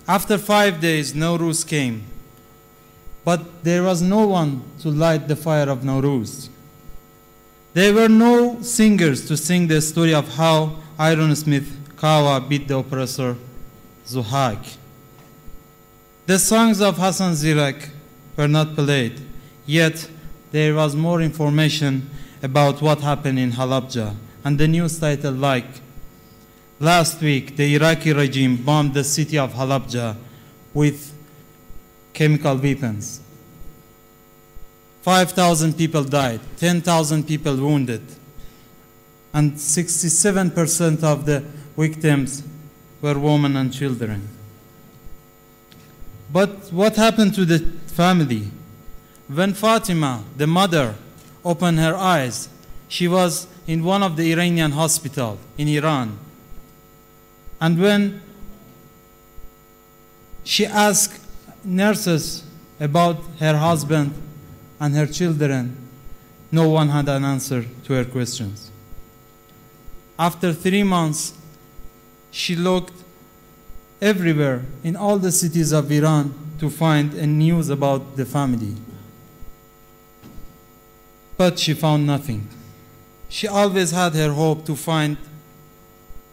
H: After 5 days, Nowruz came, but there was no one to light the fire of Nowruz. There were no singers to sing the story of how ironsmith Kawa beat the oppressor Zuhag. The songs of Hassan Zirak were not played, yet there was more information about what happened in Halabja, and the news title like, "Last week the Iraqi regime bombed the city of Halabja with chemical weapons. 5,000 people died, 10,000 people wounded, and 67% of the victims were women and children." But what happened to the family? When Fatima, the mother, opened her eyes, she was in one of the Iranian hospitals in Iran. And when she asked nurses about her husband and her children, no one had an answer to her questions. After 3 months, she looked everywhere in all the cities of Iran to find news about the family. But she found nothing. She always had her hope to find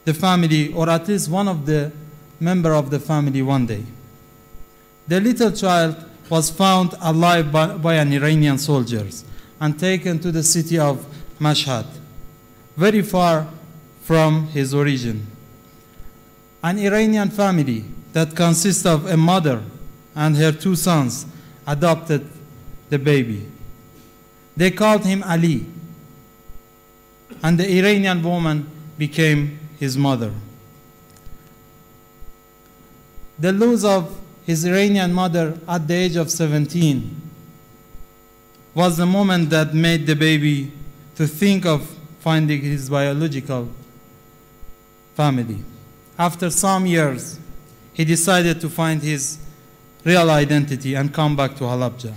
H: the family, or at least one of the member of the family one day. The little child was found alive by an Iranian soldiers and taken to the city of Mashhad, very far from his origin. An Iranian family that consists of a mother and her 2 sons adopted the baby. They called him Ali, and the Iranian woman became his mother. The loss of his Iranian mother at the age of 17 was the moment that made the baby to think of finding his biological family. After some years, he decided to find his real identity and come back to Halabja.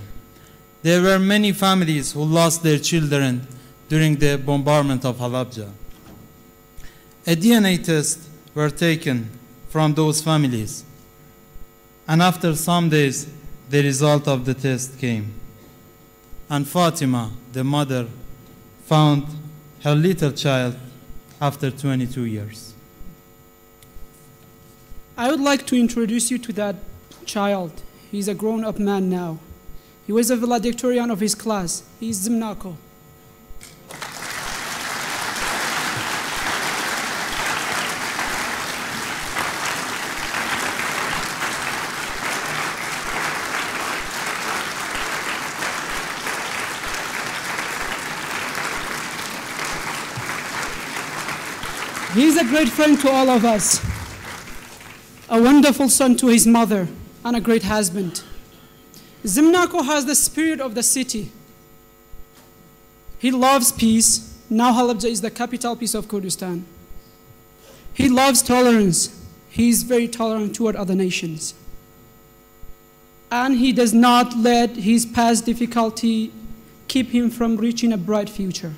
H: There were many families who lost their children during the bombardment of Halabja. A DNA test were taken from those families, and after some days, the result of the test came. And Fatima, the mother, found her little child after 22 years.
G: I would like to introduce you to that child. He's a grown-up man now. He was a valedictorian of his class. He's Zimnako. He's a great friend to all of us, a wonderful son to his mother, and a great husband. Zimnako has the spirit of the city. He loves peace. Now Halabja is the capital piece of Kurdistan. He loves tolerance. He is very tolerant toward other nations. And he does not let his past difficulty keep him from reaching a bright future.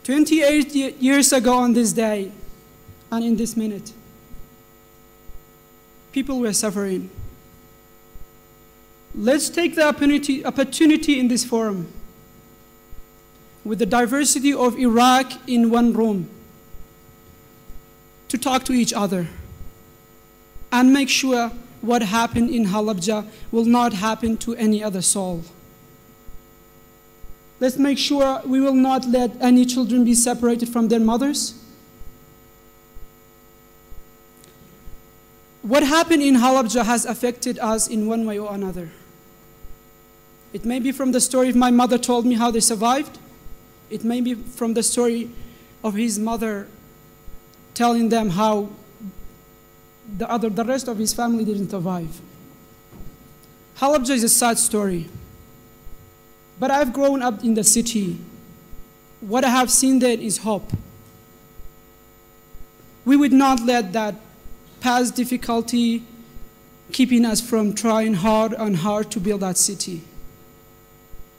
G: "28 years ago on this day, and in this minute, people were suffering. Let's take the opportunity in this forum, with the diversity of Iraq in one room, to talk to each other and make sure what happened in Halabja will not happen to any other soul. Let's make sure we will not let any children be separated from their mothers. What happened in Halabja has affected us in one way or another. It may be from the story my mother told me how they survived. It may be from the story of his mother telling them how the rest of his family didn't survive. Halabja is a sad story. But I've grown up in the city. What I have seen there is hope. We would not let that past difficulty keeping us from trying hard and hard to build that city.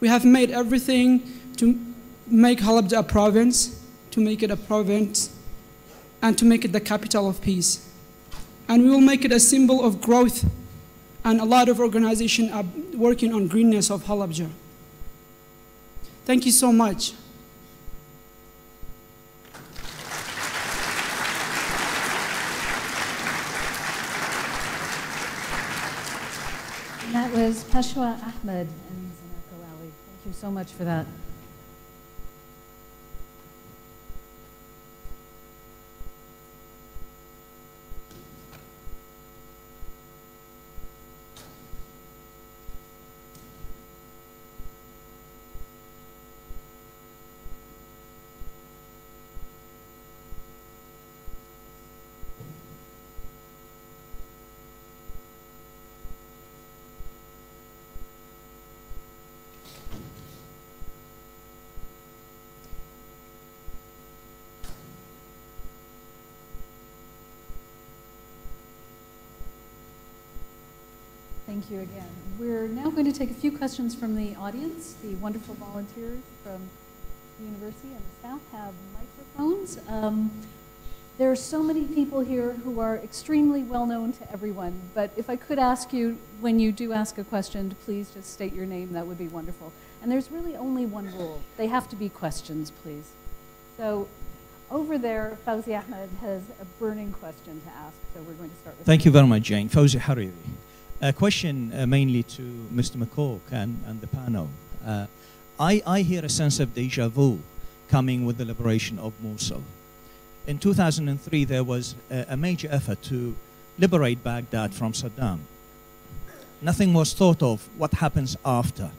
G: We have made everything to make Halabja a province, and to make it the capital of peace. And we will make it a symbol of growth, and a lot of organizations are working on greenness of Halabja. Thank you so much.
C: And that was Peshwa Ahmed and Zimnako Ali. Thank you so much for that. Thank you again. We're now going to take a few questions from the audience. The wonderful volunteers from the university and the staff have microphones. There are so many people here who are extremely well known to everyone, but if I could ask you, when you do ask a question, to please just state your name, that would be wonderful. And there's really only one rule. They have to be questions, please. So over there, Fawzi Ahmed has a burning question to ask, so we're going to start with
I: Thank you very much, Jane. Fawzi Hariri. A question mainly to Mr. McCook and the panel. I hear a sense of deja vu coming with the liberation of Mosul. In 2003, there was a major effort to liberate Baghdad from Saddam. Nothing was thought of what happens after.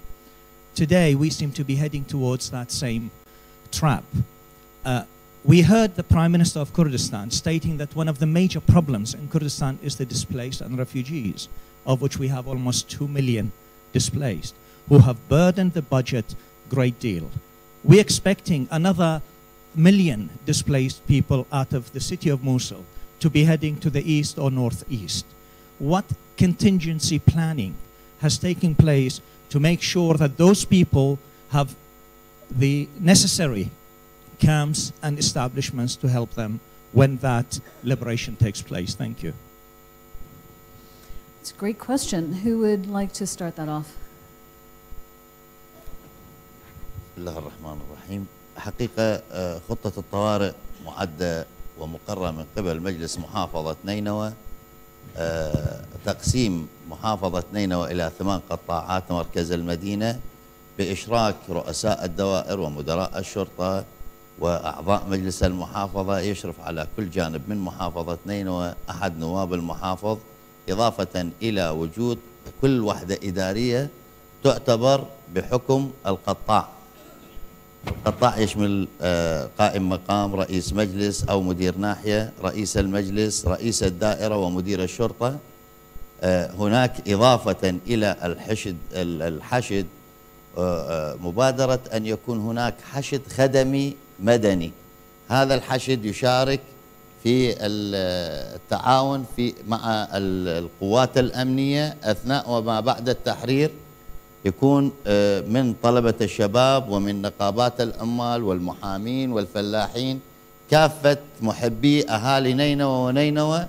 I: Today, we seem to be heading towards that same trap. We heard the Prime Minister of Kurdistan stating that one of the major problems in Kurdistan is the displaced and refugees, of which we have almost 2 million displaced, who have burdened the budget a great deal. We're expecting another million displaced people out of the city of Mosul to be heading to the east or northeast. What contingency planning has taken place to make sure that those people have the necessary camps and establishments to help them when that liberation takes place? Thank you.
C: It's a great question. Who would like to start that off?
F: بسم الله الرحمن الرحيم. حقيقة خطة الطوارئ معدة ومقررة من قبل مجلس محافظة نينوى، تقسيم محافظة نينوى إلى 8 قطاعات مركز المدينة بإشراك رؤساء الدوائر ومدراء الشرطة وأعضاء مجلس المحافظة. يشرف على كل جانب من محافظة نينوى أحد نواب المحافظ، إضافة إلى وجود كل وحدة إدارية تعتبر بحكم القطاع. القطاع يشمل قائم مقام، رئيس مجلس أو مدير ناحية، رئيس المجلس، رئيس الدائرة ومدير الشرطة. هناك إضافة إلى الحشد مبادرة أن يكون هناك حشد خدمي مدني. هذا الحشد يشارك في التعاون مع القوات الأمنية أثناء وما بعد التحرير، يكون من طلبة الشباب ومن نقابات العمال والمحامين والفلاحين، كافة محبي أهالي نينوى ونينوى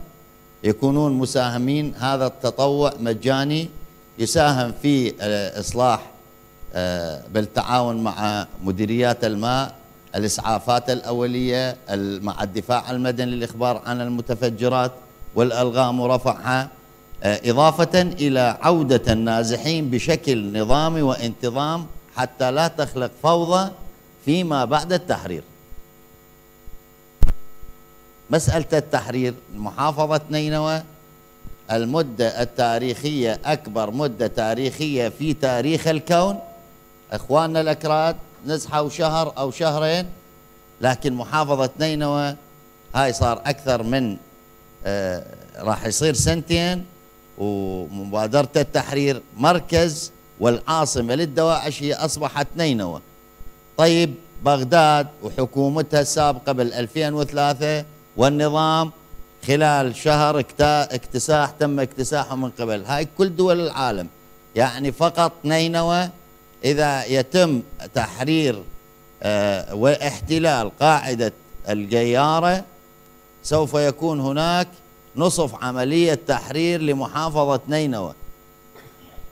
F: يكونون مساهمين. هذا التطوع مجاني يساهم في إصلاح بالتعاون مع مديريات الماء، الإسعافات الأولية، مع الدفاع المدني للإخبار عن المتفجرات والألغام ورفعها، إضافة إلى عودة النازحين بشكل نظامي وانتظام حتى لا تخلق فوضى فيما بعد التحرير. مسألة التحرير، محافظة نينوى المدة التاريخية أكبر مدة تاريخية في تاريخ الكون. إخواننا الأكراد نزحوا شهر أو شهرين، لكن محافظة نينوى هاي صار أكثر من راح يصير سنتين. ومبادرة التحرير مركز والعاصمة للدواعش هي أصبحت نينوى. طيب بغداد وحكومتها السابقة بال2003 والنظام خلال شهر تم اكتساحه من قبل هاي كل دول العالم. يعني فقط نينوى إذا يتم تحرير واحتلال قاعدة القيارة سوف يكون هناك نصف عملية تحرير لمحافظة نينوى،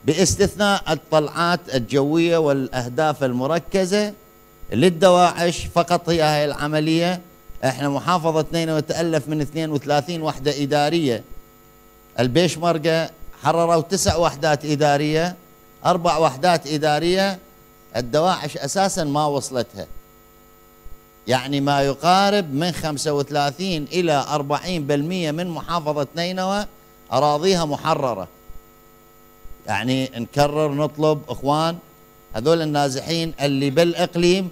F: باستثناء الطلعات الجوية والأهداف المركزة للدواعش. فقط هي هاي العملية. احنا محافظة نينوى تألف من 32 وحدة إدارية. البيشمركة حرروا 9 وحدات إدارية، 4 وحدات إدارية الدواعش أساسا ما وصلتها. يعني ما يقارب من 35 إلى 40% من محافظة نينوى أراضيها محررة. يعني نكرر نطلب إخوان هذول النازحين اللي بالإقليم،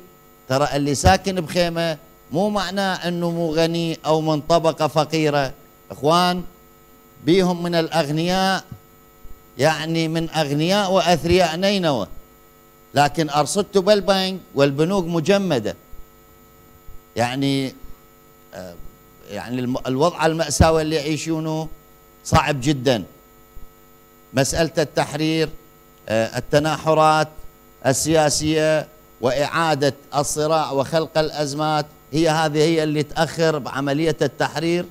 F: ترى اللي ساكن بخيمة مو معناه أنه مو غني أو من طبقة فقيرة. إخوان بيهم من الأغنياء، يعني من أغنياء وأثرياء نينوى، لكن أرصدته بالبنك والبنوك مجمدة. يعني الوضع المأساوي اللي يعيشونه صعب جدا. مسألة التحرير، التناحرات السياسية وإعادة الصراع وخلق الأزمات هي اللي تأخر بعملية التحرير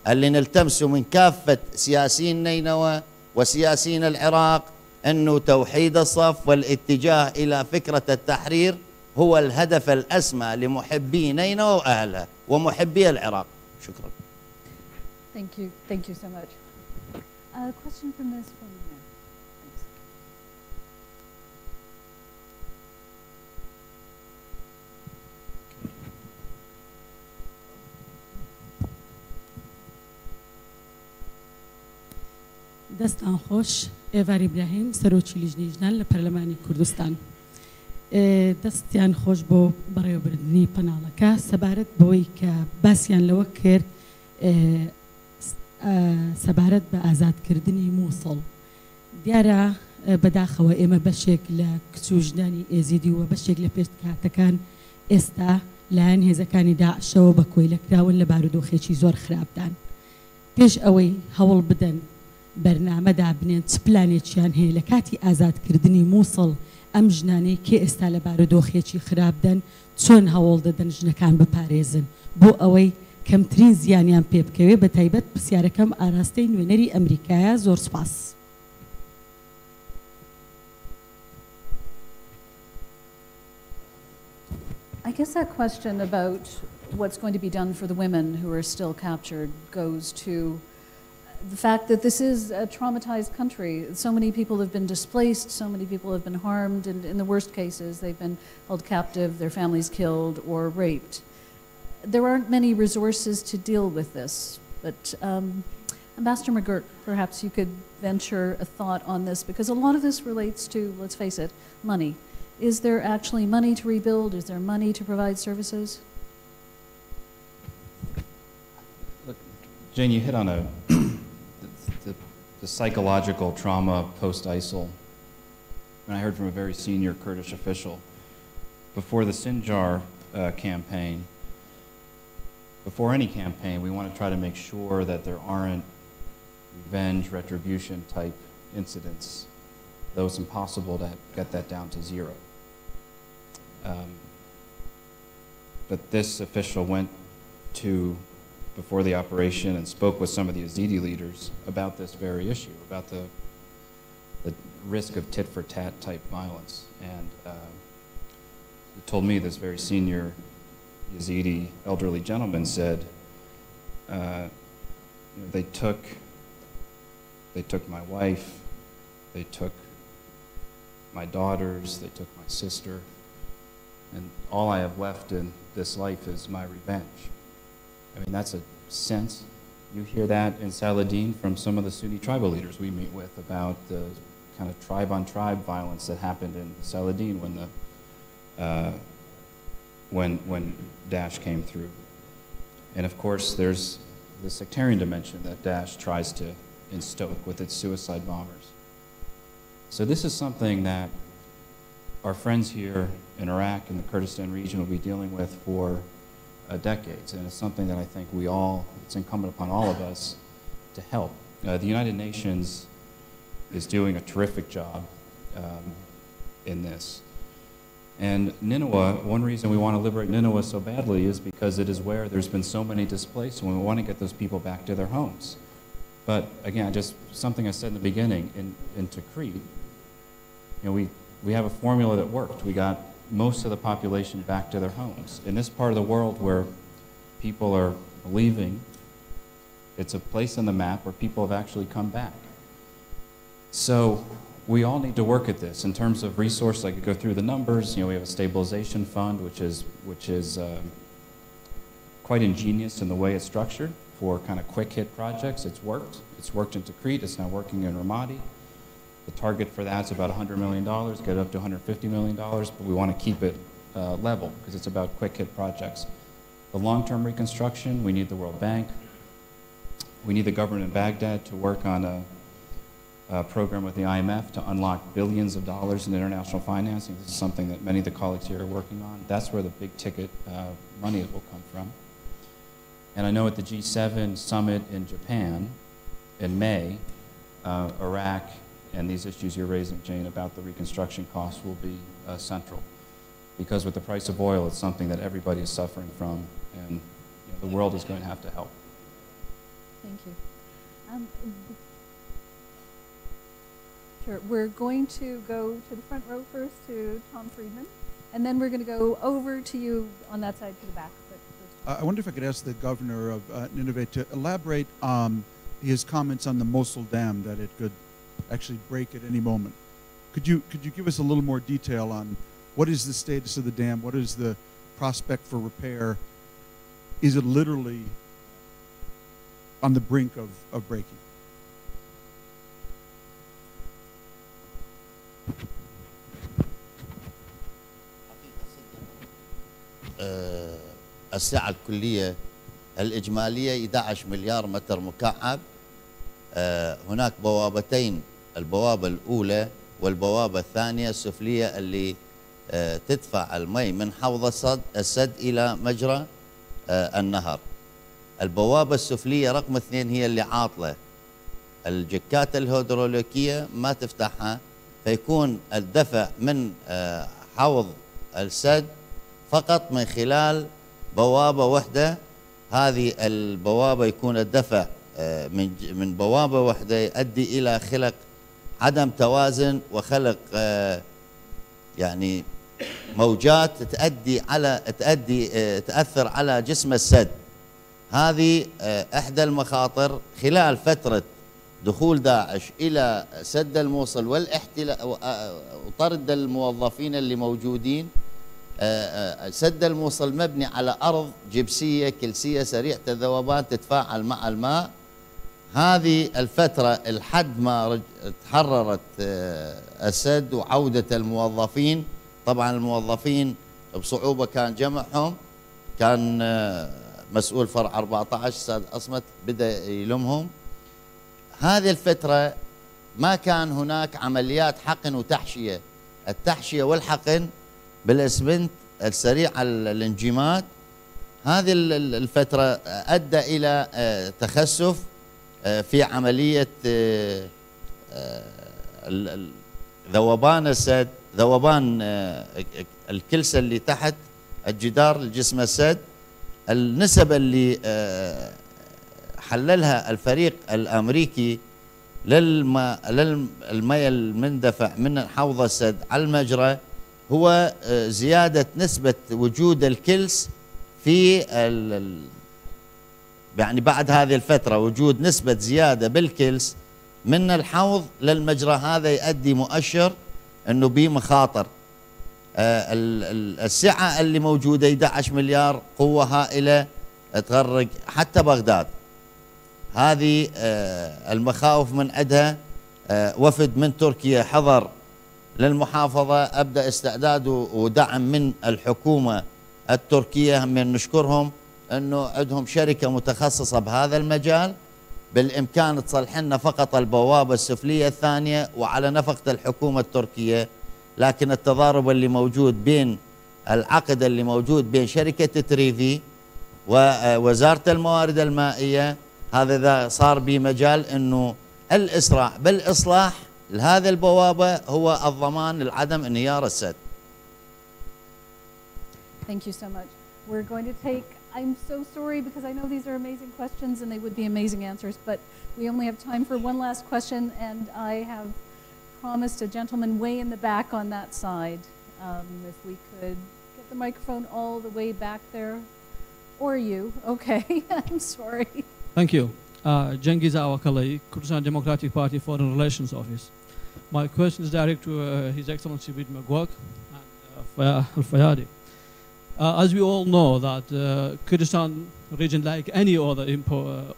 F: اللي نلتمسه من كافة سياسيين نينوى وسياسيين العراق، أنه توحيد الصف والاتجاه إلى فكرة التحرير هو الهدف الأسمى لمحبي نينوى وأهلها ومحبي العراق. شكرا.
C: Thank you so much. A question from this from here. Thanks.
J: دەستان خۆش، ئێڤار ئیبراهیم سەرۆکی لیژنەی ژنان لە پەرلەمانی کوردستان. دەستیان خۆش بۆ بەڕێوەبردننی پەناڵەکە سەبارەت بەوەی کە باسییان لەوە کرد سەبارەت بە ئازادکردنی مووسڵ. دیارە بەداخەوە ئێمە بەشێک لە کچوژنانی ئێزیدی و بەشێک لە پێشکاتەکان ئێستا لایەن هێزەکانی داعشەوە بە کۆیلەکراون لە بارودۆخێکی زۆر خراپدان. پێش ئەوەی هەوڵ بدەن بەرنامەدا بنێن چ پلانێکیان هەیە لە کاتی ئازادکردنی مووسڵ ئەم ژنانەی کێ ئێستا لە بارودۆخێکی خراپدەن چۆن هەوڵ دەدەن ژنەکان بپارێزن بۆ ئەوەی کەمترین زیانیان پێ بکەوێ بە تایبەت پرسیارەکەم ئاراستەی نوێنەری ئەمریکایە. زۆر سپاس.
C: I guess that question about what's going to be done for the women who are still captured goes to the fact that this is a traumatized country. So many people have been displaced, so many people have been harmed, and in the worst cases, they've been held captive, their families killed or raped. There aren't many resources to deal with this, but Ambassador McGurk, perhaps you could venture a thought on this, because a lot of this relates to, let's face it, money. Is there actually money to rebuild? Is there money to provide services?
B: Look, Jane, you hit on the psychological trauma post-ISIL. And I heard from a very senior Kurdish official, before the Sinjar campaign, before any campaign, we want to try to make sure that there aren't revenge, retribution type incidents, though it's impossible to get that down to zero. But this official went to, before the operation, and spoke with some of the Yazidi leaders about this very issue, about the risk of tit-for-tat type violence. And he told me, this very senior Yazidi elderly gentleman said, you know, they took my wife, they took my daughters, they took my sister, and all I have left in this life is my revenge. I mean, that's a sense. You hear that in Saladin from some of the Sunni tribal leaders we meet with about the kind of tribe-on-tribe violence that happened in Saladin when Daesh came through. And of course, there's the sectarian dimension that Daesh tries to instoke with its suicide bombers. So this is something that our friends here in Iraq and the Kurdistan region will be dealing with for decades, and it's something that I think it's incumbent upon all of us to help. The United Nations is doing a terrific job in this. And Nineveh, one reason we want to liberate Nineveh so badly is because it is where there's been so many displaced, and we want to get those people back to their homes. But again, just something I said in the beginning, in Tikrit, you know, we have a formula that worked. We got most of the population back to their homes. In this part of the world where people are leaving, it's a place on the map where people have actually come back. So we all need to work at this in terms of resources. I could go through the numbers. You know, we have a stabilization fund, which is quite ingenious in the way it's structured for kind of quick hit projects. It's worked. It's worked in Tikrit. It's now working in Ramadi. The target for that's about $100 million, get it up to $150 million, but we want to keep it level because it's about quick hit projects. The long-term reconstruction, we need the World Bank. We need the government in Baghdad to work on a program with the IMF to unlock billions of dollars in international financing. This is something that many of the colleagues here are working on. That's where the big ticket money will come from. And I know at the G7 summit in Japan in May, Iraq and these issues you're raising, Jane, about the reconstruction costs will be central. Because with the price of oil, it's something that everybody is suffering from, and you know, the world is going to have to help.
C: Thank you. Sure. We're going to go to the front row first to Tom Friedman, and then we're going to go over to you on that side to the back. But
K: I wonder if I could ask the governor of Nineveh to elaborate his comments on the Mosul Dam, that it could actually break at any moment. Could you give us a little more detail on what is the status of the dam? What is the prospect for repair? Is it literally on the brink of breaking?
F: السعة الكلية الإجمالية 11 مليار متر مكعب. هناك بوابتين، البوابة الأولى والبوابة الثانية السفلية اللي تدفع المي من حوض السد إلى مجرى النهر. البوابة السفلية رقم 2 هي اللي عاطلة، الجكات الهيدروليكية ما تفتحها، فيكون الدفع من حوض السد فقط من خلال بوابة واحدة. هذه البوابة يكون الدفع من بوابة واحدة يؤدي إلى خلق عدم توازن وخلق يعني موجات تأثر على جسم السد. هذه إحدى المخاطر خلال فترة دخول داعش إلى سد الموصل والاحتلال وطرد الموظفين اللي موجودين. سد الموصل مبني على أرض جبسية كلسية سريعة الذوبان تتفاعل مع الماء. هذه الفترة لحد ما تحررت السد وعودة الموظفين. طبعا الموظفين بصعوبة كان جمعهم، كان مسؤول فرع 14 أستاذ أصمت بدأ يلمهم. هذه الفترة ما كان هناك عمليات حقن وتحشية. التحشية والحقن بالإسمنت السريع الانجماد، هذه الفترة أدى إلى تخسف في عملية ذوبان السد، ذوبان الكلسة اللي تحت الجدار الجسم السد. النسب اللي حللها الفريق الأمريكي للمياه المندفع من حوض السد على المجرى هو زيادة نسبة وجود الكلس في يعني بعد هذه الفترة وجود نسبة زيادة بالكلس من الحوض للمجرى. هذا يؤدي مؤشر أنه به مخاطر. السعة اللي موجودة 11 مليار، قوة هائلة تغرق حتى بغداد. هذه المخاوف من عندها. وفد من تركيا حضر للمحافظة، أبدأ استعداد ودعم من الحكومة التركية، من نشكرهم أنه عندهم شركة متخصصة بهذا المجال، بالإمكان تصلح لنا فقط البوابة السفلية الثانية وعلى نفقة الحكومة التركية. لكن التضارب اللي موجود بين العقد اللي موجود بين شركة تريفي ووزارة الموارد المائية، هذا صار بمجال أنه الإسراع بالإصلاح لهذه البوابة هو الضمان لعدم انهيار السد.
C: Thank you so much. We're going to take, I'm so sorry because I know these are amazing questions and they would be amazing answers, but we only have time for one last question, and I have promised a gentleman way in the back on that side. If we could get the microphone all the way back there, or you, okay, I'm sorry.
L: Thank you. Cengiz Avakalai, Kurdistan Democratic Party Foreign Relations Office. My question is direct to His Excellency Bid Magwak and Al-Fayadi. As we all know that Kurdistan region, like any other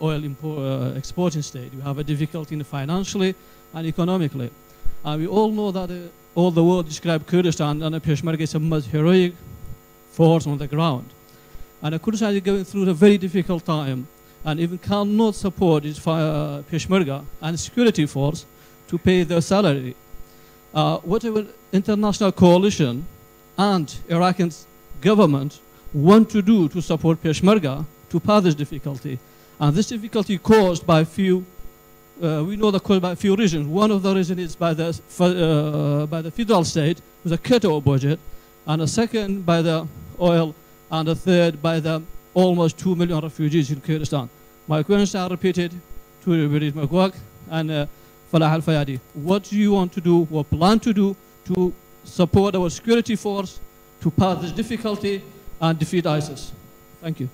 L: oil exporting state, we have a difficulty financially and economically. And we all know that all the world describe Kurdistan and Peshmerga is a most heroic force on the ground. And Kurdistan is going through a very difficult time and even cannot support its Peshmerga and security force to pay their salary. Whatever international coalition and Iraqi government want to do to support Peshmerga to pass this difficulty. And this difficulty caused by few, we know the cause by few reasons. One of the reasons is by the federal state with a cut-off budget, and a second by the oil, and a third by the almost 2 million refugees in Kurdistan. My questions are repeated to Birid Magwak and Falah Al-Fayadi. What do you want to do or plan to do to support our security force to pass this difficulty and defeat ISIS? Thank you.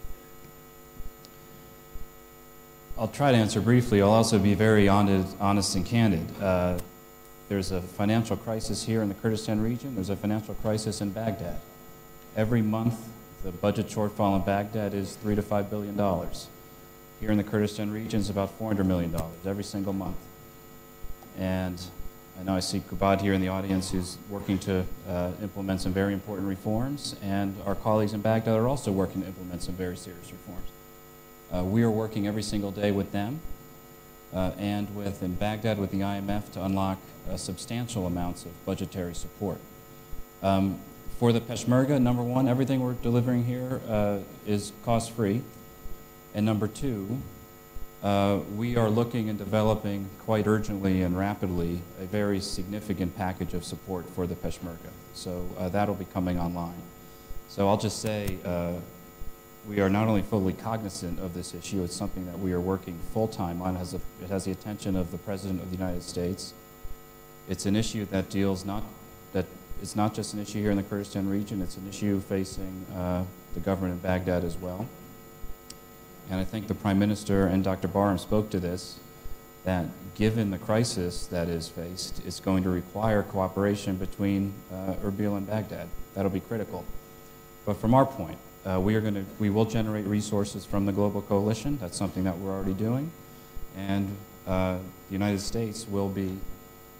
B: I'll try to answer briefly. I'll also be very honest and candid. There's a financial crisis here in the Kurdistan region. There's a financial crisis in Baghdad. Every month, the budget shortfall in Baghdad is $3 to $5 billion. Here in the Kurdistan region, it's about $400 million every single month. And I know I see Kubad here in the audience who's working to implement some very important reforms, and our colleagues in Baghdad are also working to implement some very serious reforms. We are working every single day with them and in Baghdad with the IMF to unlock substantial amounts of budgetary support. For the Peshmerga, number one, everything we're delivering here is cost-free. And number two, we are looking and developing quite urgently and rapidly a very significant package of support for the Peshmerga. So that'll be coming online. So I'll just say we are not only fully cognizant of this issue, it's something that we are working full-time on. It has the attention of the President of the United States. It's an issue that it's not just an issue here in the Kurdistan region, it's an issue facing the government in Baghdad as well. And I think the Prime Minister and Dr. Barham spoke to this, that given the crisis that is faced, it's going to require cooperation between Erbil and Baghdad. That'll be critical. But from our point, we will generate resources from the global coalition. That's something that we're already doing. and the United States will be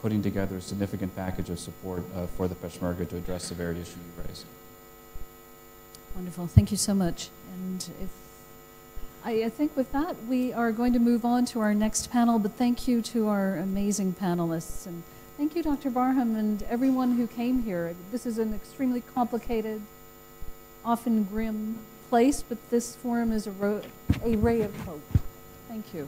B: putting together a significant package of support for the Peshmerga to address the very issue you raised.
C: Wonderful. Thank you so much. And I think with that, we are going to move on to our next panel, but thank you to our amazing panelists. And thank you, Dr. Barham, and everyone who came here. This is an extremely complicated, often grim place, but this forum is a ray of hope. Thank you.